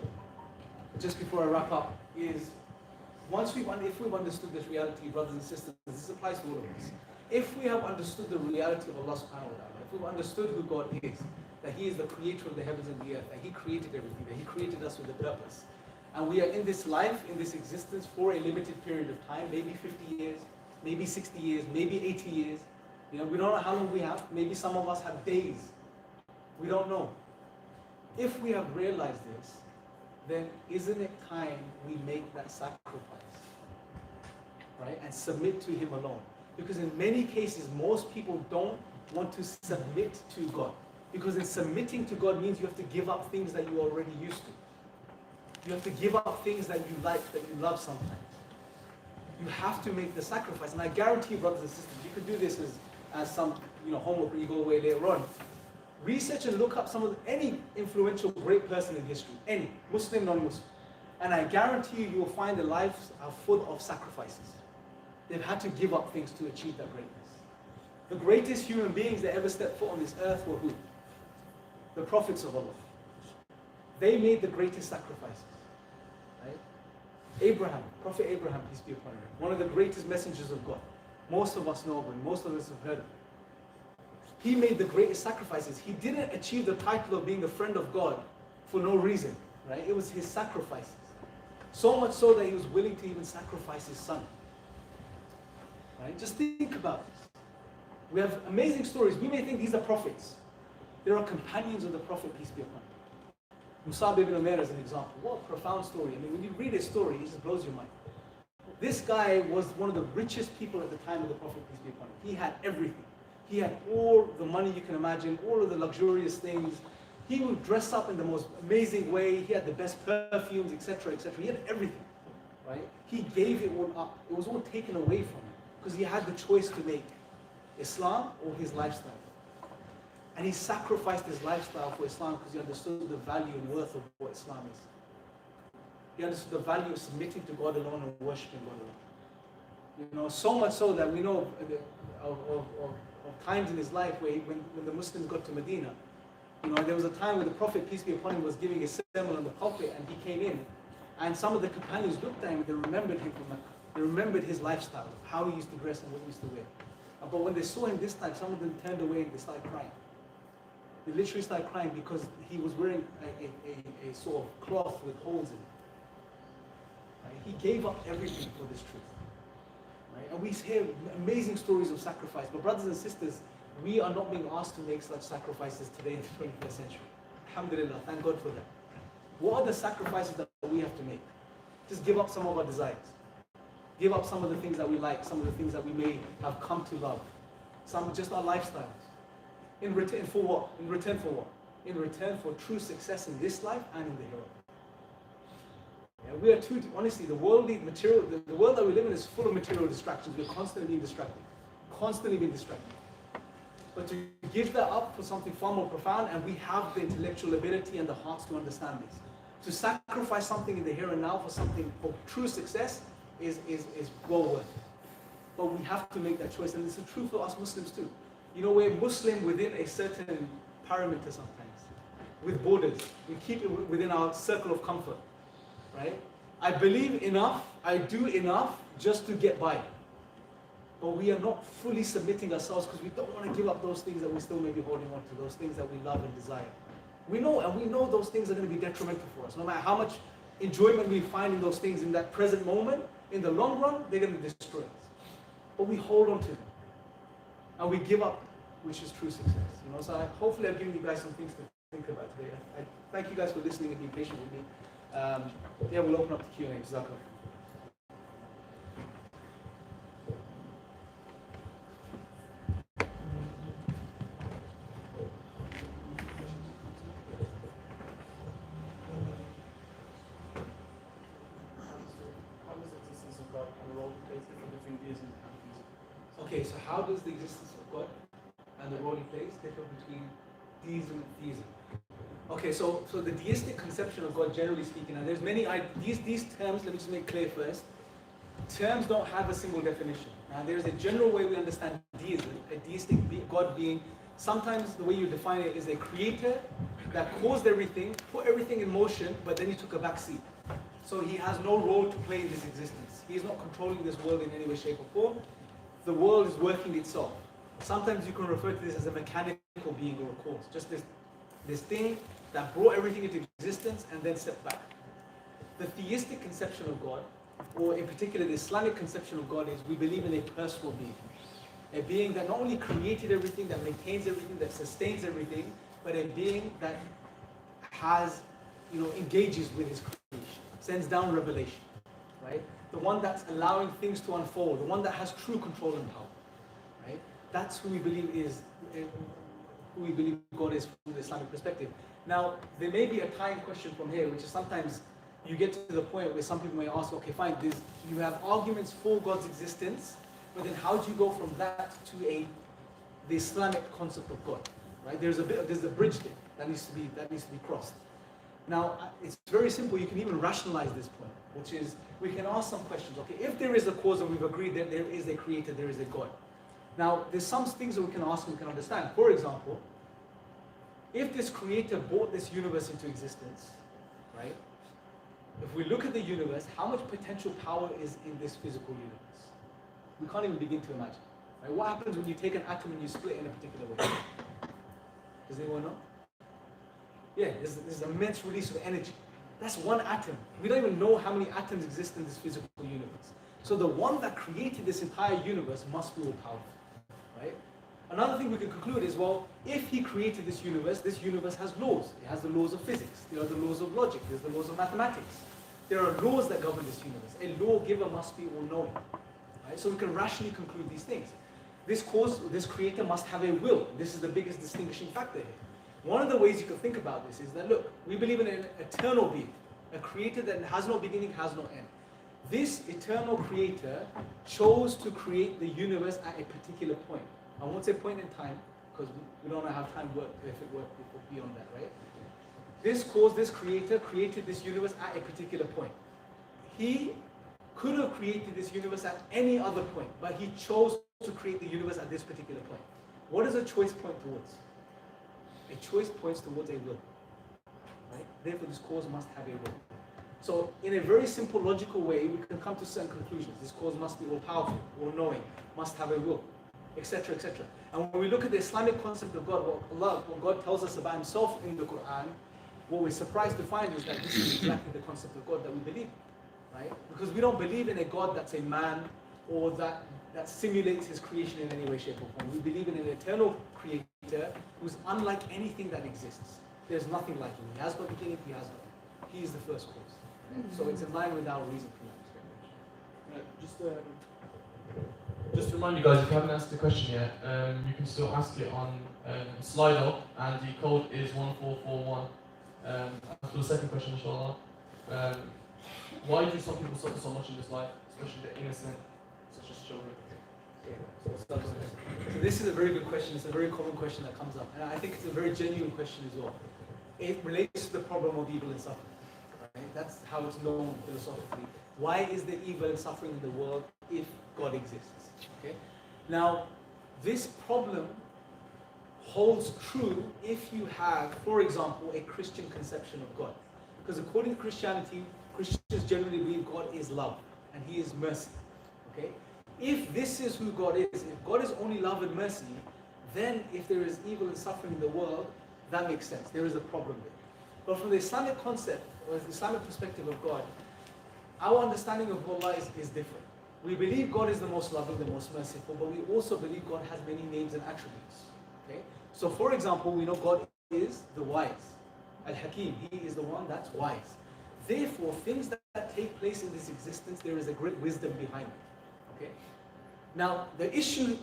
just before I wrap up, is if we've understood this reality, brothers and sisters, this applies to all of us. If we have understood the reality of Allah subhanahu wa ta'ala, if we've understood who God is, that He is the creator of the heavens and the earth, that He created everything, that He created us with a purpose, and we are in this life, in this existence for a limited period of time, maybe 50 years, maybe 60 years, maybe 80 years. We don't know how long we have. Maybe some of us have days. We don't know. If we have realized this, then isn't it time we make that sacrifice, right? And submit to Him alone. Because in many cases, most people don't want to submit to God. Because in submitting to God means you have to give up things that you're already used to. You have to give up things that you like, that you love sometimes. You have to make the sacrifice. And I guarantee you, brothers and sisters, you could do this as some homework when you go away later on. Research and look up any influential great person in history, any, Muslim, non-Muslim. And I guarantee you will find their lives are full of sacrifices. They've had to give up things to achieve that greatness. The greatest human beings that ever stepped foot on this earth were who? The prophets of Allah. They made the greatest sacrifices. Right? Abraham, Prophet Abraham, peace be upon him, one of the greatest messengers of God. Most of us know of him, most of us have heard of him. He made the greatest sacrifices. He didn't achieve the title of being a friend of God for no reason. Right? It was his sacrifices. So much so that he was willing to even sacrifice his son. Right? Just think about this. We have amazing stories. We may think these are prophets. There are companions of the Prophet, peace be upon him. Musab ibn Umair is an example. What a profound story. I mean, when you read his story, it just blows your mind. This guy was one of the richest people at the time of the Prophet, peace be upon him. He had everything. He had all the money you can imagine, all of the luxurious things. He would dress up in the most amazing way. He had the best perfumes, etc., etc. He had everything, right? He gave it all up. It was all taken away from him because he had the choice to make Islam or his lifestyle. And he sacrificed his lifestyle for Islam because he understood the value and worth of what Islam is. He understood the value of submitting to God alone and worshiping God alone. You know, so much so that we know of times in his life where when the Muslims got to Medina, you know, there was a time where the Prophet, peace be upon him, was giving a sermon on the pulpit, and he came in, and some of the companions looked at him and they remembered him from Mecca. They remembered his lifestyle, how he used to dress and what he used to wear. But when they saw him this time, some of them turned away and they started crying. They literally started crying because he was wearing a sort of cloth with holes in it. Right? He gave up everything for this truth. Right? And we hear amazing stories of sacrifice. But brothers and sisters, we are not being asked to make such sacrifices today in the 21st century. Alhamdulillah, thank God for that. What are the sacrifices that we have to make? Just give up some of our desires. Give up some of the things that we like, some of the things that we may have come to love. Some just our lifestyles. In return for what? In return for what? In return for true success in this life and in the hereafter. Yeah, we are too, honestly, the worldly material, the world that we live in is full of material distractions. We're constantly being distracted. Constantly being distracted. But to give that up for something far more profound, and we have the intellectual ability and the hearts to understand this. To sacrifice something in the here and now for something for true success is well worth it. But we have to make that choice, and it's true for us Muslims too. You know, we're Muslim within a certain parameter sometimes, with borders. We keep it within our circle of comfort, right? I believe enough, I do enough just to get by. But we are not fully submitting ourselves because we don't want to give up those things that we still may be holding on to, those things that we love and desire. We know those things are going to be detrimental for us. No matter how much enjoyment we find in those things in that present moment, in the long run, they're going to destroy us. But we hold on to them. And we give up, which is true success. You know, so hopefully I've given you guys some things to think about today. I thank you guys for listening and being patient with me. Yeah, we'll open up the Q&A. Jazakallah. Okay, so how does the existence of God and the role he plays differ between deism and theism? Okay, so the deistic conception of God, generally speaking, and there's many these terms. Let me just make clear first. Terms don't have a single definition. Now, there's a general way we understand deism. A deistic God being, sometimes the way you define it is a creator that caused everything, put everything in motion, but then he took a back seat. So he has no role to play in this existence. He is not controlling this world in any way, shape, or form. The world is working itself. Sometimes you can refer to this as a mechanical being or a cause. Just this thing that brought everything into existence and then stepped back. The theistic conception of God, or in particular the Islamic conception of God, is we believe in a personal being. A being that not only created everything, that maintains everything, that sustains everything, but a being that has, engages with his creation, sends down revelation, right? The one that's allowing things to unfold, the one that has true control and power, right? That's who we believe God is from the Islamic perspective. Now, there may be a tying question from here, which is sometimes you get to the point where some people may ask, okay, fine, you have arguments for God's existence, but then how do you go from that to the Islamic concept of God, right? There's a bridge there that needs to be crossed. Now, it's very simple. You can even rationalize this point, which is we can ask some questions. Okay, if there is a cause and we've agreed that there is a creator, there is a God. Now, there's some things that we can ask and we can understand. For example, if this creator brought this universe into existence, right? If we look at the universe, how much potential power is in this physical universe? We can't even begin to imagine. Right? What happens when you take an atom and you split in a particular way? Does anyone know? Yeah, there's an immense release of energy. That's one atom. We don't even know how many atoms exist in this physical universe. So the one that created this entire universe must be all powerful, right? Another thing we can conclude is, well, if he created this universe has laws. It has the laws of physics. There are the laws of logic. There's the laws of mathematics. there are laws that govern this universe. A lawgiver must be all-knowing. Right? So we can rationally conclude these things. This creator must have a will. This is the biggest distinguishing factor here. One of the ways you can think about this is that, look, we believe in an eternal being, a creator that has no beginning, has no end. This eternal creator chose to create the universe at a particular point. I won't say point in time, because we don't know how time works, if it worked beyond that, right? This creator created this universe at a particular point. He could have created this universe at any other point, but he chose to create the universe at this particular point. What does a choice point towards? A choice points towards a will. Right? Therefore, this cause must have a will. So, in a very simple, logical way, we can come to certain conclusions. This cause must be all-powerful, all-knowing, must have a will, etc., etc. And when we look at the Islamic concept of God, what God tells us about Himself in the Quran, what we're surprised to find is that this is exactly the concept of God that we believe in, right? Because we don't believe in a God that's a man or that simulates His creation in any way, shape, or form. We believe in an eternal creator who's unlike anything that exists. There's nothing like Him. He has no beginning, He has no end. He is the first cause. So it's in line with our reason from that perspective. Just to remind you guys, if you haven't asked the question yet, you can still ask it on Slido, and the code is 1441. For the second question, inshallah, why do some people suffer so much in this life, especially the innocent, such as children? So this is a very good question. It's a very common question that comes up, and I think it's a very genuine question as well. It relates to the problem of evil and suffering. Right? That's how it's known philosophically. Why is there evil and suffering in the world if God exists? Okay. Now, this problem holds true if you have, for example, a Christian conception of God. Because according to Christianity, Christians generally believe God is love and He is mercy. Okay? If this is who God is, if God is only love and mercy, then if there is evil and suffering in the world, that makes sense. There is a problem there. But from the Islamic concept, or the Islamic perspective of God, our understanding of Allah is different. We believe God is the most loving, the most merciful, but we also believe God has many names and attributes. Okay? So for example, we know God is the wise. Al-Hakim, He is the one that's wise. Therefore, things that take place in this existence, there is a great wisdom behind it. Okay? Now, the issue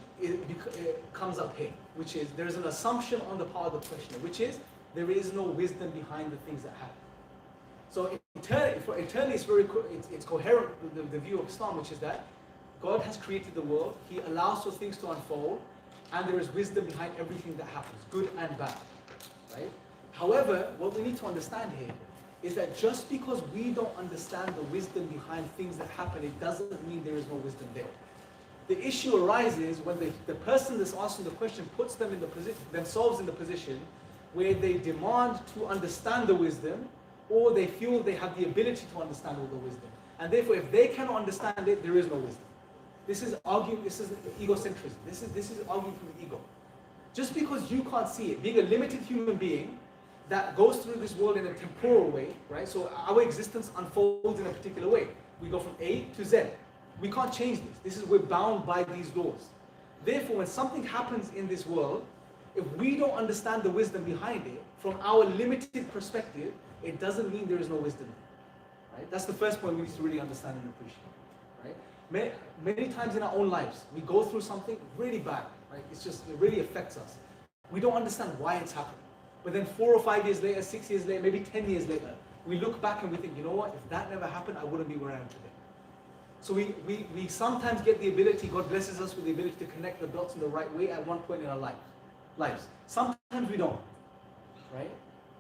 comes up here, which is there is an assumption on the part of the questioner, which is there is no wisdom behind the things that happen. So eternally, it's coherent with the view of Islam, which is that God has created the world, He allows for things to unfold, and there is wisdom behind everything that happens, good and bad. Right? However, what we need to understand here is that just because we don't understand the wisdom behind things that happen, it doesn't mean there is no wisdom there. The issue arises when the person that's asking the question puts themselves in the position where they demand to understand the wisdom, or they feel they have the ability to understand all the wisdom. And therefore, if they cannot understand it, there is no wisdom. This is egocentrism. This is arguing from the ego. Just because you can't see it, being a limited human being that goes through this world in a temporal way, right? So our existence unfolds in a particular way. We go from A to Z. We can't change this. We're bound by these laws. Therefore, when something happens in this world, if we don't understand the wisdom behind it, from our limited perspective, it doesn't mean there is no wisdom. Right? That's the first point we need to really understand and appreciate. Right? Many times in our own lives, we go through something really bad. Right? It really affects us. We don't understand why it's happening. But then 4 or 5 years later, 6 years later, maybe 10 years later, we look back and we think, you know what, if that never happened, I wouldn't be where I am today. So we sometimes get the ability, God blesses us with the ability to connect the dots in the right way at one point in our lives. Sometimes we don't, right?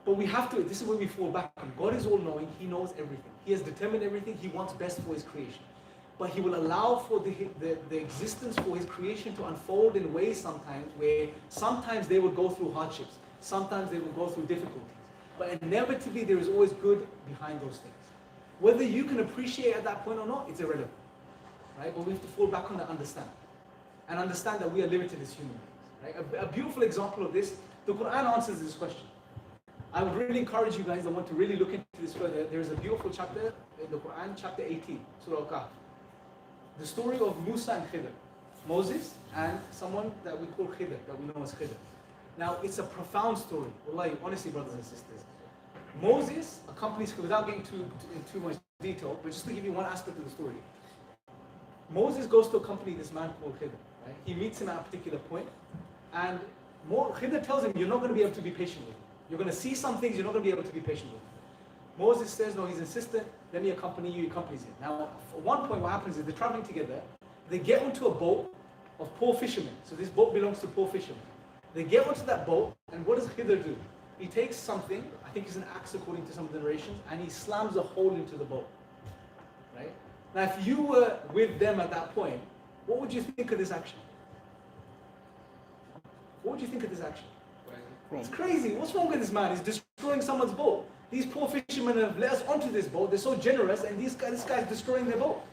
But we have to, this is where we fall back on. God is all-knowing, He knows everything. He has determined everything, He wants best for His creation. But He will allow for the existence for His creation to unfold in ways sometimes where sometimes they will go through hardships, sometimes they will go through difficulties. But inevitably there is always good behind those things. Whether you can appreciate at that point or not, it's irrelevant. Right? But we have to fall back on that understanding. And understand that we are limited as human beings. Right? A beautiful example of this, the Quran answers this question. I would really encourage you guys that want to really look into this further. There is a beautiful chapter in the Quran, chapter 18, Surah Al-Kahf. The story of Musa and Khidr. Moses and someone that we call Khidr, that we know as Khidr. Now, it's a profound story. Wallahi, honestly, brothers and sisters. Moses accompanies, without getting too much detail, but just to give you one aspect of the story. Moses goes to accompany this man called Khidr. Right? He meets him at a particular point, and Khidr tells him, you're not going to be able to be patient with him. You're going to see some things, you're not going to be able to be patient with him. Moses says, no, he's insistent, let me accompany you, he accompanies him. Now, at one point what happens is they're traveling together, they get onto a boat of poor fishermen. So this boat belongs to poor fishermen. They get onto that boat, and what does Khidr do? He takes something, I think it's an axe according to some of the narrations, and he slams a hole into the boat. Right? Now, if you were with them at that point, what would you think of this action? What would you think of this action? It's crazy. What's wrong with this man? He's destroying someone's boat. These poor fishermen have let us onto this boat. They're so generous, and this guy is destroying their boat.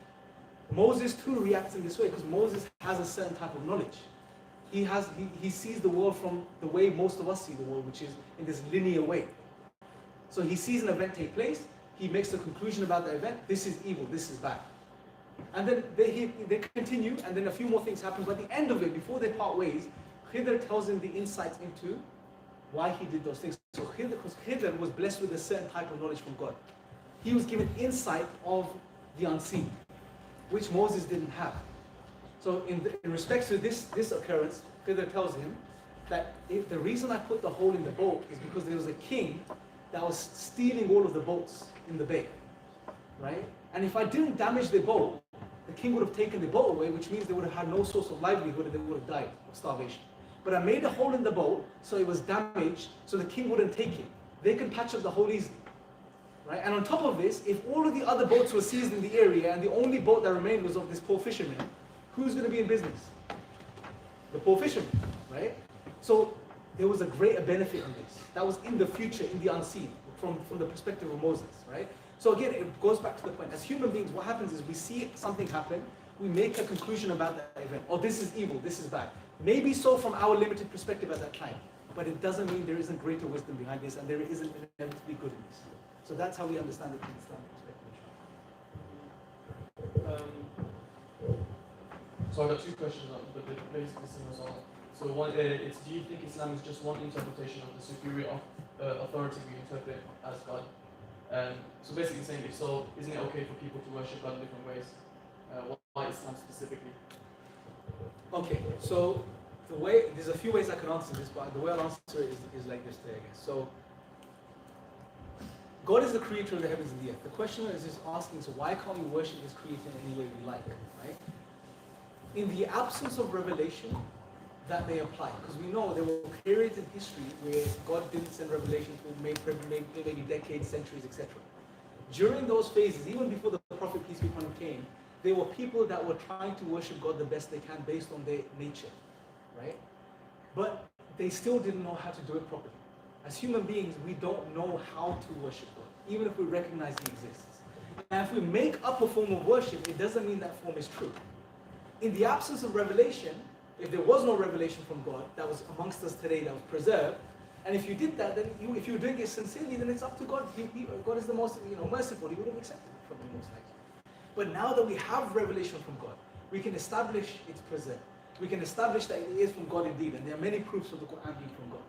Moses too reacts in this way because Moses has a certain type of knowledge. He sees the world from the way most of us see the world, which is in this linear way. So he sees an event take place, he makes a conclusion about the event, this is evil, this is bad. And then they continue, and then a few more things happen, but at the end of it, before they part ways, Khidr tells him the insights into why he did those things. So Khidr was blessed with a certain type of knowledge from God. He was given insight of the unseen, which Moses didn't have. So in respect to this occurrence, Khidr tells him that if the reason I put the hole in the boat is because there was a king that was stealing all of the boats in the bay, right? And if I didn't damage the boat, the king would have taken the boat away, which means they would have had no source of livelihood and they would have died of starvation. But I made a hole in the boat so it was damaged so the king wouldn't take it. They can patch up the hole easily. Right? And on top of this, if all of the other boats were seized in the area and the only boat that remained was of this poor fisherman, who's going to be in business? The poor fisherman, right? So there was a greater benefit in this. That was in the future, in the unseen, from the perspective of Moses, right? So again, it goes back to the point. As human beings, what happens is we see something happen, we make a conclusion about that event. Oh, this is evil, this is bad. Maybe so from our limited perspective at that time, but it doesn't mean there isn't greater wisdom behind this and there isn't inevitably good in this. So that's how we understand it from Islamic perspective. So I've got two questions on, but they're basically similar as well. So one, it's do you think Islam is just one interpretation of the superior authority we interpret as God? So basically saying, if so, isn't it okay for people to worship God in different ways? Why Islam specifically? Okay, so there's a few ways I can answer this, but the way I'll answer it is like this today, I guess. So God is the creator of the heavens and the earth. The questioner is just asking, so why can't we worship this creator in any way we like, right? In the absence of revelation, that may apply, because we know there were periods in history where God didn't send revelation for maybe decades, centuries, etc. During those phases, even before the Prophet, peace be upon him, came, there were people that were trying to worship God the best they can based on their nature, right? But they still didn't know how to do it properly. As human beings, we don't know how to worship God, even if we recognize He exists. And if we make up a form of worship, it doesn't mean that form is true. In the absence of revelation, if there was no revelation from God that was amongst us today, that was preserved, and if you did that, then if you're doing it sincerely, then it's up to God. God is the most merciful. He would have accepted it from you most likely. But now that we have revelation from God, we can establish it's preserved. We can establish that it is from God indeed, and there are many proofs of the Quran being from God.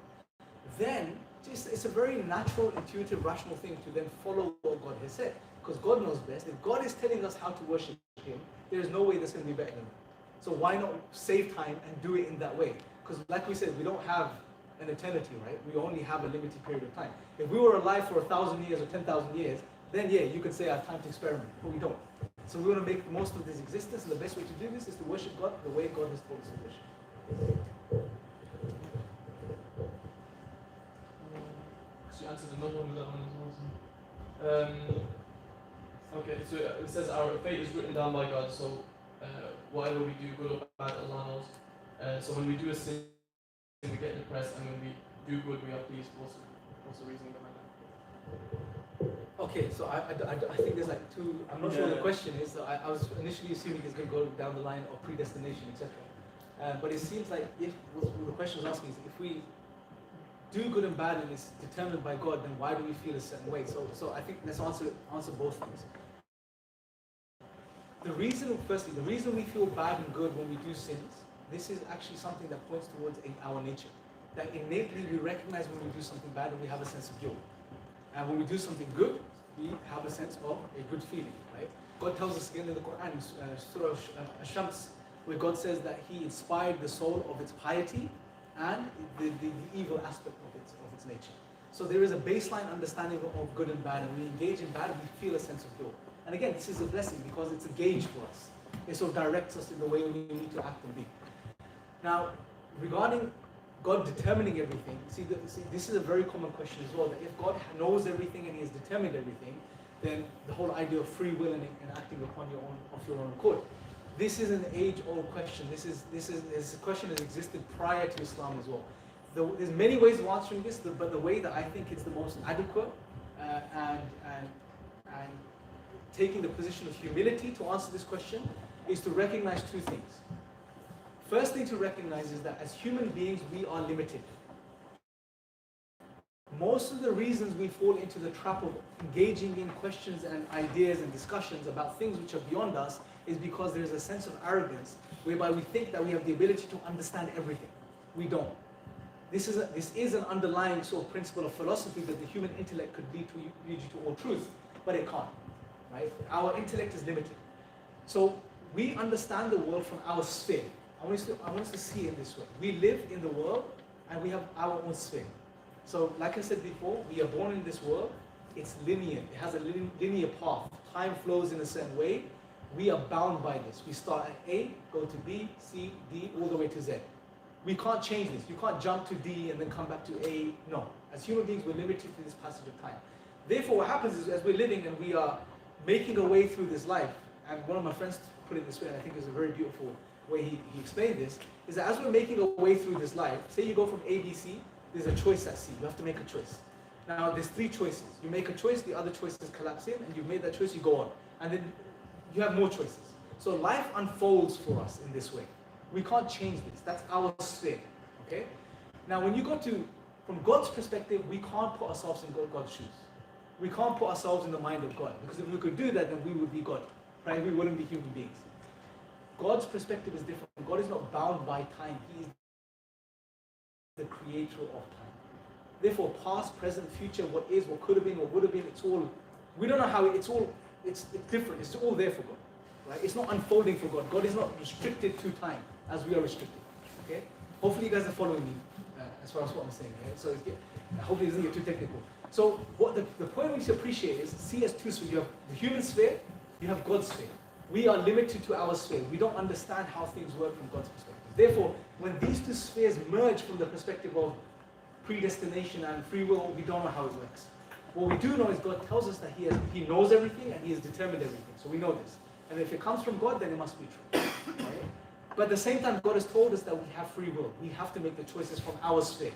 Then it's a very natural, intuitive, rational thing to then follow what God has said, because God knows best. If God is telling us how to worship Him, there is no way that's going to be better than that. So why not save time and do it in that way? Because like we said, we don't have an eternity, right? We only have a limited period of time. If we were alive for 1,000 years or 10,000 years, then yeah, you could say I have time to experiment, but we don't. So we want to make the most of this existence, and the best way to do this is to worship God the way God has told us to worship. So you answered another one with that one as well. Okay, so it says our fate is written down by God, so whatever we do, good or bad, Allah knows. So when we do a sin, we get depressed, and when we do good, we are pleased. What's the reason behind that? Okay, so I think there's like two, I'm not sure what the question is. So I was initially assuming it's going to go down the line of predestination, etc. But it seems like if what the question is asking is if we do good and bad and it's determined by God, then why do we feel a certain way? So I think let's answer both things. The reason we feel bad and good when we do sins, this is actually something that points towards our nature. That innately we recognize when we do something bad and we have a sense of guilt. And when we do something good, we have a sense of a good feeling, right? God tells us again in the Quran, Surah Ash-Shams, where God says that He inspired the soul of its piety and the evil aspect of its nature. So there is a baseline understanding of good and bad, and we engage in bad, we feel a sense of guilt. And again, this is a blessing because it's a gauge for us. It sort of directs us in the way we need to act and be. Now, regarding God determining everything, see, this is a very common question as well, that if God knows everything and He has determined everything, then the whole idea of free will and acting upon your own, of your own accord. This is an age-old question. This is a question that existed prior to Islam as well. There's many ways of answering this, but the way that I think it's the most adequate and taking the position of humility to answer this question is to recognize two things. First thing to recognize is that as human beings, we are limited. Most of the reasons we fall into the trap of engaging in questions and ideas and discussions about things which are beyond us is because there is a sense of arrogance whereby we think that we have the ability to understand everything. We don't. This is an underlying sort of principle of philosophy that the human intellect could lead you to all truth, but it can't. Right? Our intellect is limited. So we understand the world from our sphere. I want us to see it this way. We live in the world and we have our own sphere. So like I said before, we are born in this world. It's linear. It has a linear path. Time flows in a certain way. We are bound by this. We start at A, go to B, C, D, all the way to Z. We can't change this. You can't jump to D and then come back to A. No. As human beings, we're limited to this passage of time. Therefore, what happens is as we're living and we are making our way through this life, and one of my friends put it this way, and I think it's a very beautiful way he explained this, is that as we're making our way through this life, say you go from A, B, C, there's a choice at C. You have to make a choice. Now, there's three choices. You make a choice, the other choices collapse in, and you've made that choice, you go on. And then you have more choices. So life unfolds for us in this way. We can't change this. That's our sphere. Okay? Now, when you go to, from God's perspective, we can't put ourselves in God's shoes. We can't put ourselves in the mind of God. Because if we could do that, then we would be God. Right? We wouldn't be human beings. God's perspective is different. God is not bound by time. He is the creator of time. Therefore, past, present, future, what is, what could have been, what would have been, it's all, we don't know how it's different. It's all there for God. Right? It's not unfolding for God. God is not restricted to time as we are restricted. Okay? Hopefully you guys are following me as far as what I'm saying. Right? So hopefully it doesn't get too technical. So what the point we should appreciate is see as two spheres. You have the human sphere, you have God's sphere. We are limited to our sphere. We don't understand how things work from God's perspective. Therefore, when these two spheres merge from the perspective of predestination and free will, we don't know how it works. What we do know is God tells us that He knows everything and He has determined everything. So we know this. And if it comes from God, then it must be true. Right? But at the same time, God has told us that we have free will. We have to make the choices from our sphere.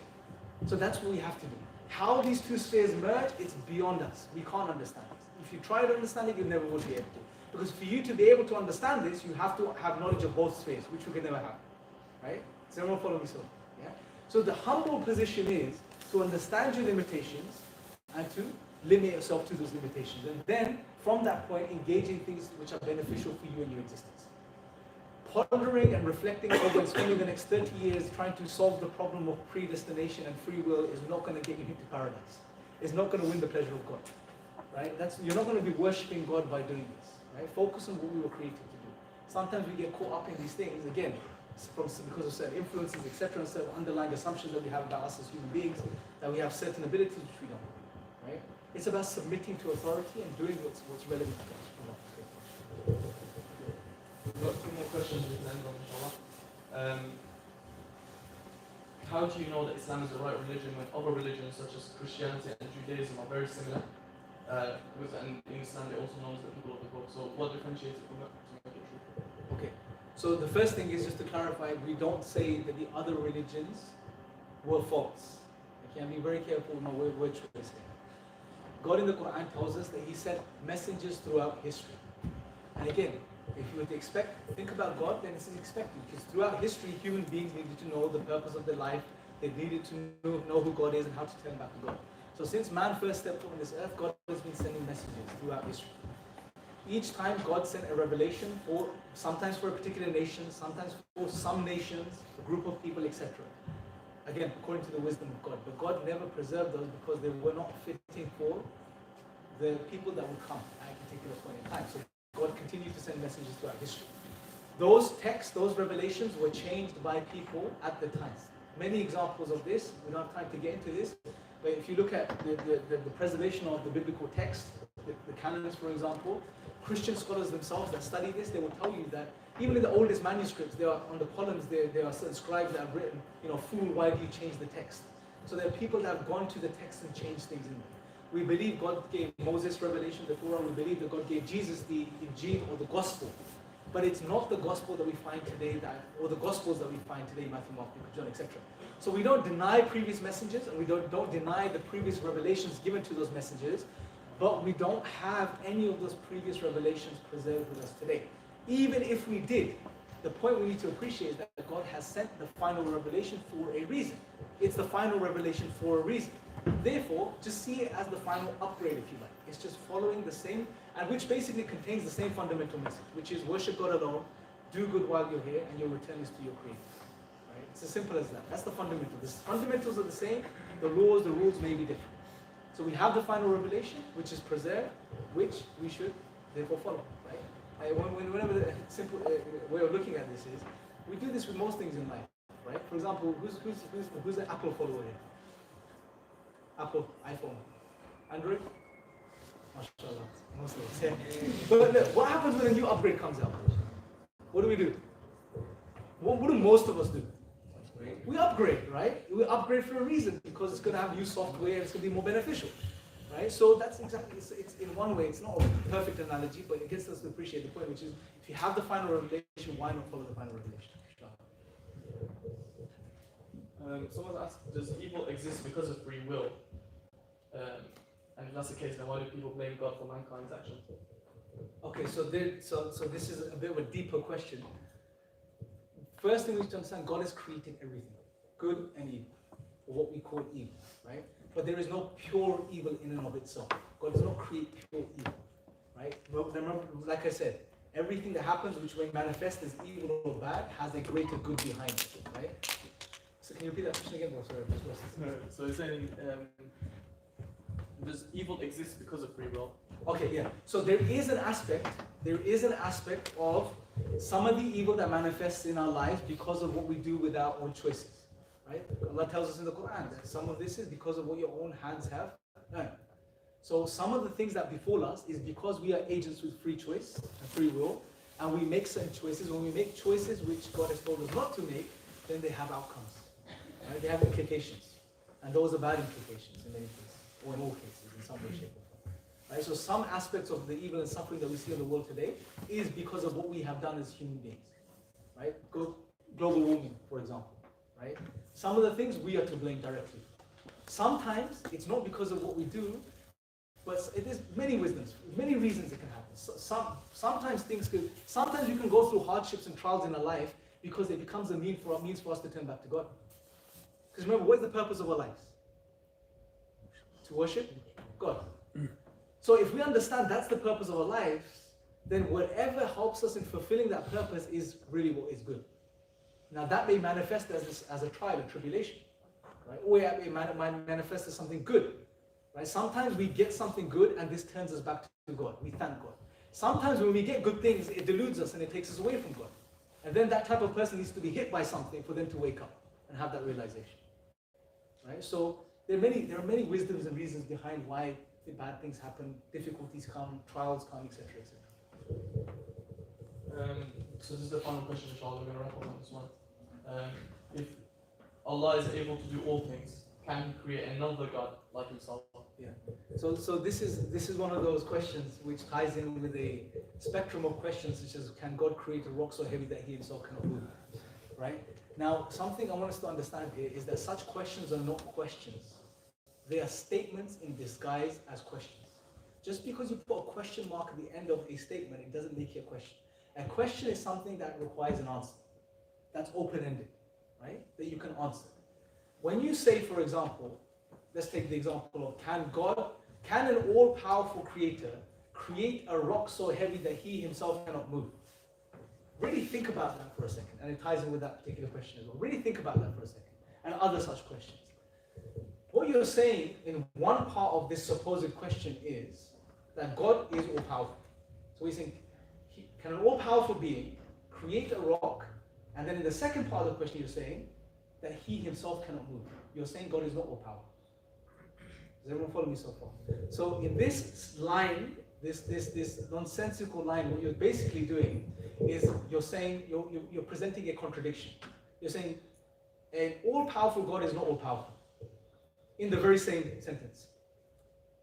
So that's what we have to do. How these two spheres merge, it's beyond us. We can't understand it. If you try to understand it, you never will be able to. Because for you to be able to understand this, you have to have knowledge of both spheres, which we can never have. Right? Does everyone follow me so? Yeah? So the humble position is to understand your limitations and to limit yourself to those limitations. And then, from that point, engage in things which are beneficial for you and your existence. Pondering and reflecting over and spending the next 30 years trying to solve the problem of predestination and free will is not going to get you into paradise. It's not going to win the pleasure of God. Right? You're not going to be worshipping God by doing this. Right? Focus on what we were created to do. Sometimes we get caught up in these things, again, because of certain influences, etc., and certain underlying assumptions that we have about us as human beings, that we have certain abilities which we don't. Right? It's about submitting to authority and doing what's relevant to us. We've got two more questions we can end on, inshallah. How do you know that Islam is the right religion when other religions such as Christianity and Judaism are very similar? And in Islam they also know as the people of the book. So what differentiates it from that to make it true? Okay. So the first thing is just to clarify, we don't say that the other religions were false. Okay, I'm being very careful with my word choice here. God in the Quran tells us that He sent messengers throughout history. And again, if you were to think about God, then this is expected. Because throughout history, human beings needed to know the purpose of their life. They needed to know who God is and how to turn back to God. So since man first stepped on this earth, God has been sending messages throughout history. Each time God sent a revelation, sometimes for a particular nation, sometimes for some nations, a group of people, etc. Again, according to the wisdom of God. But God never preserved those because they were not fitting for the people that would come at a particular point in time. So God continued to send messengers throughout history. Those texts, those revelations were changed by people at the time. Many examples of this, we don't have time to get into this, but if you look at the preservation of the biblical text, the canons for example, Christian scholars themselves that study this, they will tell you that even in the oldest manuscripts, there are on the columns there are certain scribes that have written, fool, why do you change the text? So there are people that have gone to the text and changed things in there. We believe God gave Moses revelation, the Torah. We believe that God gave Jesus the Injil or the gospel. But it's not the gospel that we find today, or the gospels that we find today, Matthew, Mark, Luke, John, etc. So we don't deny previous messengers, and we don't deny the previous revelations given to those messengers, but we don't have any of those previous revelations preserved with us today. Even if we did, the point we need to appreciate is that God has sent the final revelation for a reason. It's the final revelation for a reason. Therefore, just see it as the final upgrade, if you like. It's just following the same, and which basically contains the same fundamental message, which is worship God alone, do good while you're here, and your return is to your Creator. Right? It's as simple as that. That's the fundamental. The fundamentals are the same. The laws, the rules may be different. So we have the final revelation, which is preserved, which we should therefore follow. Right? Whenever the simple way of looking at this is, we do this with most things in life. Right? For example, who's an Apple follower here? Apple, iPhone, Android? MashaAllah, Muslims. Yeah. But look, what happens when a new upgrade comes out? What do? What do most of us do? We upgrade, right? We upgrade for a reason, because it's going to have new software and it's going to be more beneficial, right? So that's exactly, it's in one way, it's not a perfect analogy, but it gets us to appreciate the point, which is, if you have the final revelation, why not follow the final revelation? Someone's asked, does evil exist because of free will? And if that's the case, then why do people blame God for mankind's actions? Okay, so this is a bit of a deeper question. First thing we need to understand, God has created everything, good and evil, or what we call evil, right? But there is no pure evil in and of itself. God does not create pure evil, right? Remember, like I said, everything that happens which may manifest as evil or bad has a greater good behind it, right? So can you repeat that question again? Oh, sorry, I just lost it. So it's saying, does evil exist because of free will? Okay, yeah. So there is an aspect of some of the evil that manifests in our lives because of what we do with our own choices, right? Allah tells us in the Quran that some of this is because of what your own hands have done. So some of the things that befall us is because we are agents with free choice and free will, and we make certain choices. When we make choices which God has told us not to make, then they have outcomes, right? They have implications, and those are bad implications in many cases, or in all cases, in some way, shape, or form. Right? So some aspects of the evil and suffering that we see in the world today is because of what we have done as human beings, right? Global warming, for example, right? Some of the things we are to blame directly. Sometimes it's not because of what we do, but it is many wisdoms, many reasons it can happen. Sometimes you can go through hardships and trials in our life because it becomes a means for us to turn back to God. Because remember, what is the purpose of our lives? To worship God. So if we understand that's the purpose of our lives, then whatever helps us in fulfilling that purpose is really what is good. Now that may manifest as a trial, a tribulation, right? Or it might manifest as something good, right? Sometimes we get something good and this turns us back to God. We thank God. Sometimes when we get good things, it deludes us and it takes us away from God. And then that type of person needs to be hit by something for them to wake up and have that realization, right? So there are many wisdoms and reasons behind why the bad things happen, difficulties come, trials come, etc., etc. So this is the final question, inshallah. We're going to wrap up on this one. If Allah is able to do all things, can He create another God like Himself? Yeah. So this is one of those questions which ties in with a spectrum of questions, such as can God create a rock so heavy that He Himself cannot move? Right? Now, something I want us to understand here is that such questions are not questions. They are statements in disguise as questions. Just because you put a question mark at the end of a statement, it doesn't make it a question. A question is something that requires an answer. That's open-ended, right? That you can answer. When you say, for example, let's take the example of can an all-powerful creator create a rock so heavy that He Himself cannot move? Really think about that for a second, and it ties in with that particular question as well. Really think about that for a second, and other such questions. What you're saying in one part of this supposed question is that God is all powerful. So he's saying, can an all powerful being create a rock? And then in the second part of the question, you're saying that he himself cannot move. You're saying God is not all powerful. Does everyone follow me so far? So in this line, this nonsensical line, what you're basically doing is you're saying, you're presenting a contradiction. You're saying an all-powerful God is not all-powerful in the very same sentence,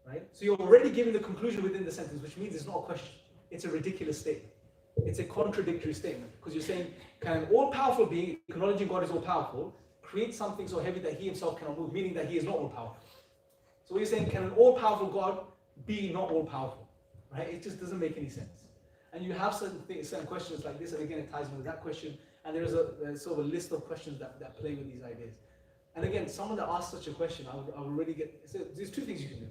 right? So you're already giving the conclusion within the sentence, which means it's not a question. It's a ridiculous statement. It's a contradictory statement because you're saying, can an all-powerful being, acknowledging God is all-powerful, create something so heavy that he himself cannot move, meaning that he is not all-powerful? So we're saying, can an all-powerful God be not all-powerful? Right? It just doesn't make any sense. And you have certain things, certain questions like this, and again, it ties in with that question. And there's sort of a list of questions that play with these ideas. And again, someone that asks such a question, I would really get. So there's two things you can do.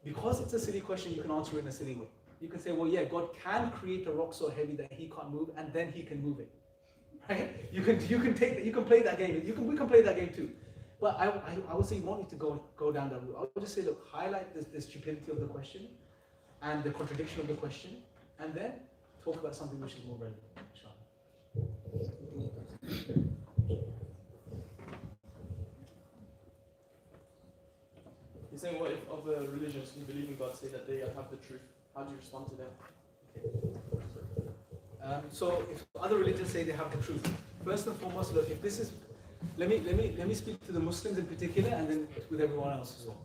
Because it's a silly question, you can answer it in a silly way. You can say, well, yeah, God can create a rock so heavy that he can't move, and then he can move it. Right? You can play that game. We can play that game too. But I would say you want you to go down that route. I would just say, look, highlight the stupidity of the question and the contradiction of the question, and then talk about something which is more relevant. He's saying, what if other religions who believe in God say that they have the truth? How do you respond to that? So if other religions say they have the truth, first and foremost, look, if this is, let me speak to the Muslims in particular, and then with everyone else as well.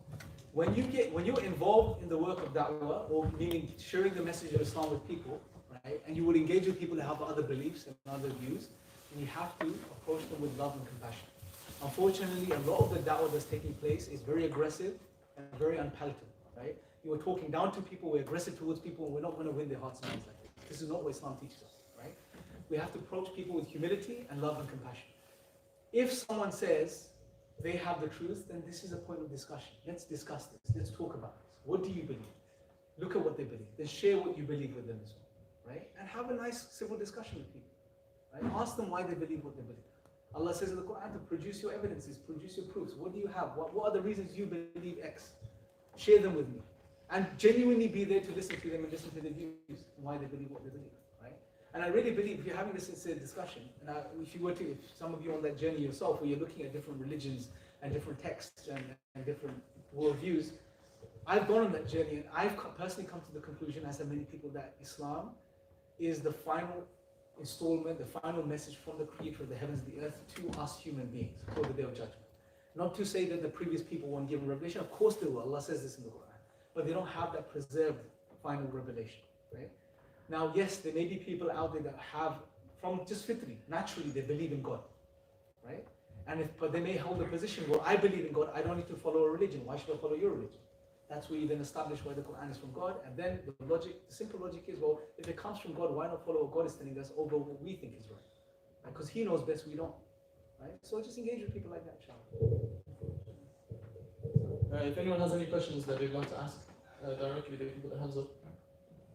When you're involved in the work of da'wah, or meaning sharing the message of Islam with people, right, and you will engage with people that have other beliefs and other views, then you have to approach them with love and compassion. Unfortunately, a lot of the da'wah that's taking place is very aggressive and very unpalatable, right? You are talking down to people, we're aggressive towards people, and we're not going to win their hearts and minds like this. This is not what Islam teaches us, right? We have to approach people with humility and love and compassion. If someone says they have the truth, then this is a point of discussion. Let's discuss this. Let's talk about this. What do you believe? Look at what they believe. Then share what you believe with them as well, right? And have a nice civil discussion with people, right? Ask them why they believe what they believe. Allah says in the Quran to produce your evidences, produce your proofs. What do you have? What are the reasons you believe X? Share them with me. And genuinely be there to listen to them and listen to their views and why they believe what they believe, right? And I really believe if you're having this sincere discussion, and if some of you on that journey yourself, where you're looking at different religions and different texts and different worldviews, I've gone on that journey and I've personally come to the conclusion, as have many people, that Islam is the final installment, the final message from the Creator of the heavens and the earth to us human beings for the Day of Judgment. Not to say that the previous people weren't given revelation, of course they will, Allah says this in the Quran, but they don't have that preserved final revelation, right? Now, yes, there may be people out there that have, from just fitri, naturally they believe in God, right? But they may hold a position, well, I believe in God, I don't need to follow a religion, why should I follow your religion? That's where you then establish why the Quran is from God, and then the simple logic is, well, if it comes from God, why not follow what God is telling us over what we think is right? Because He knows best, we don't, right? So just engage with people like that, inshallah. If anyone has any questions that they'd like to ask directly, they can put their hands up.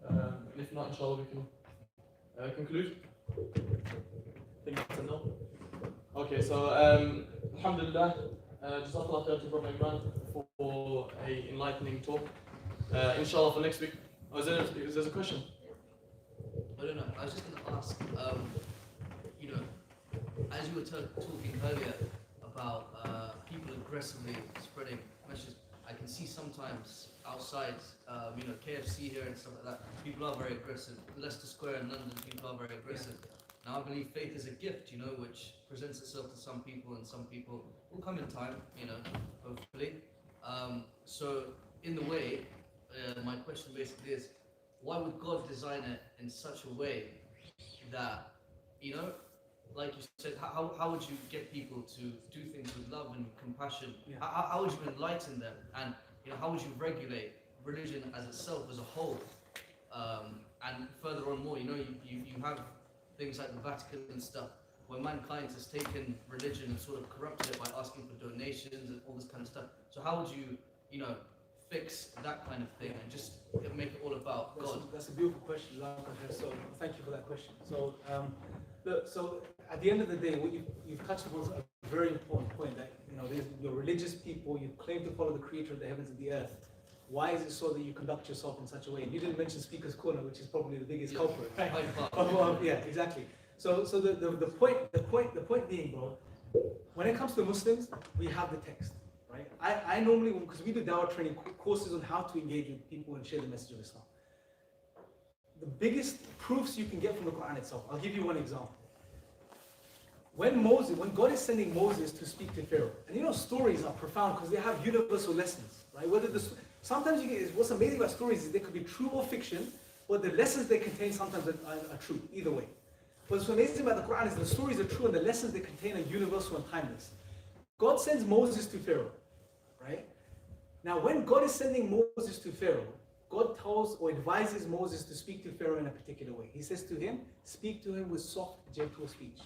And if not, inshallah, we can conclude. I think that's a no. Okay, so alhamdulillah, jazakallah khair to Brother Imran for a enlightening talk. Inshallah for next week. Oh, is there a question? I don't know. I was just going to ask, as you were talking earlier about people aggressively spreading messages, I can see sometimes outside, KFC here and stuff like that, people are very aggressive. Leicester Square in London, people are very aggressive. Now, I believe faith is a gift, which presents itself to some people, and some people will come in time, hopefully. So, in the way, my question basically is, why would God design it in such a way that, like you said, how would you get people to do things with love and compassion? Yeah. How would you enlighten them? And, how would you regulate religion as itself, as a whole? And further on more, you have things like the Vatican and stuff, where mankind has taken religion and sort of corrupted it by asking for donations and all this kind of stuff. So how would you, fix that kind of thing and just make it all about God? That's a beautiful question, so thank you for that question. So, so at the end of the day, what you've touched upon a very important point, that there's your religious people, you claim to follow the Creator of the heavens and the earth. why is it so that you conduct yourself in such a way? And you didn't mention Speaker's Corner, which is probably the biggest culprit. Right? Yeah, exactly. So the point being, bro, when it comes to Muslims, we have the text, right? I normally, because we do dawah training courses on how to engage with people and share the message of Islam. The biggest proofs you can get from the Quran itself. I'll give you one example. When God is sending Moses to speak to Pharaoh, and you know stories are profound because they have universal lessons, right? Sometimes what's amazing about stories is they could be true or fiction, but the lessons they contain sometimes are true, either way. What's amazing about the Quran is the stories are true and the lessons they contain are universal and timeless. God sends Moses to Pharaoh, right? Now when God is sending Moses to Pharaoh, God tells or advises Moses to speak to Pharaoh in a particular way. He says to him, speak to him with soft, gentle speech.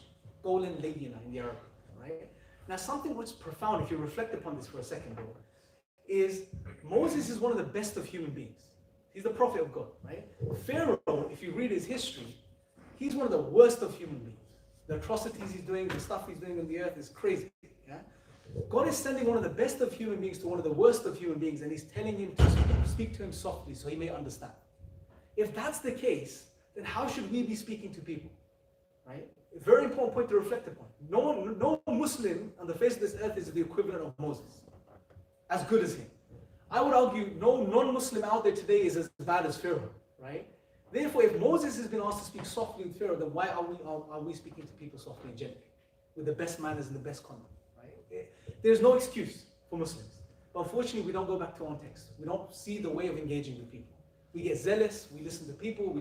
Qawlan layyina in the Arabic, right? Now something which is profound, if you reflect upon this for a second, bro, is Moses is one of the best of human beings. He's the prophet of God, right? Pharaoh, if you read his history, he's one of the worst of human beings. The atrocities he's doing, the stuff he's doing on the earth is crazy, yeah? God is sending one of the best of human beings to one of the worst of human beings, and he's telling him to speak to him softly so he may understand. If that's the case, then how should we be speaking to people? Right? A very important point to reflect upon. No Muslim on the face of this earth is the equivalent of Moses, as good as him. I would argue no non-Muslim out there today is as bad as Pharaoh, right? Therefore, if Moses has been asked to speak softly with Pharaoh, then why are we speaking to people softly and gently, with the best manners and the best conduct, right? There's no excuse for Muslims. But unfortunately, we don't go back to our own text. We don't see the way of engaging with people. We get zealous, we listen to people,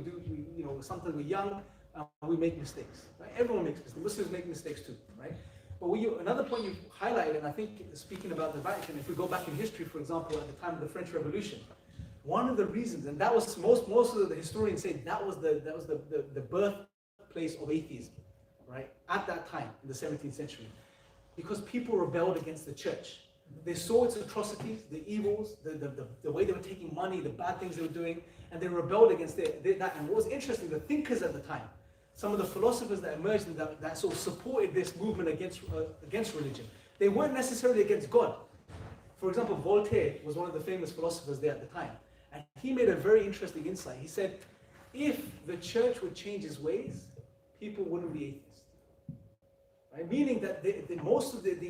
sometimes we're young, we make mistakes, right? Everyone makes mistakes. Muslims make mistakes too, right? But another point you highlighted, and I think speaking about the Vatican, if we go back in history, for example, at the time of the French Revolution, one of the reasons, and that was most of the historians say that was the birthplace of atheism, right? At that time, in the 17th century, because people rebelled against the church. They saw its atrocities, the evils, the way they were taking money, the bad things they were doing, and they rebelled against that. And what was interesting, the thinkers at the time, some of the philosophers that emerged and that sort of supported this movement against religion, they weren't necessarily against God. For example, Voltaire was one of the famous philosophers there at the time, and he made a very interesting insight. He said, if the church would change its ways, people wouldn't be atheists. Right? Meaning that most of the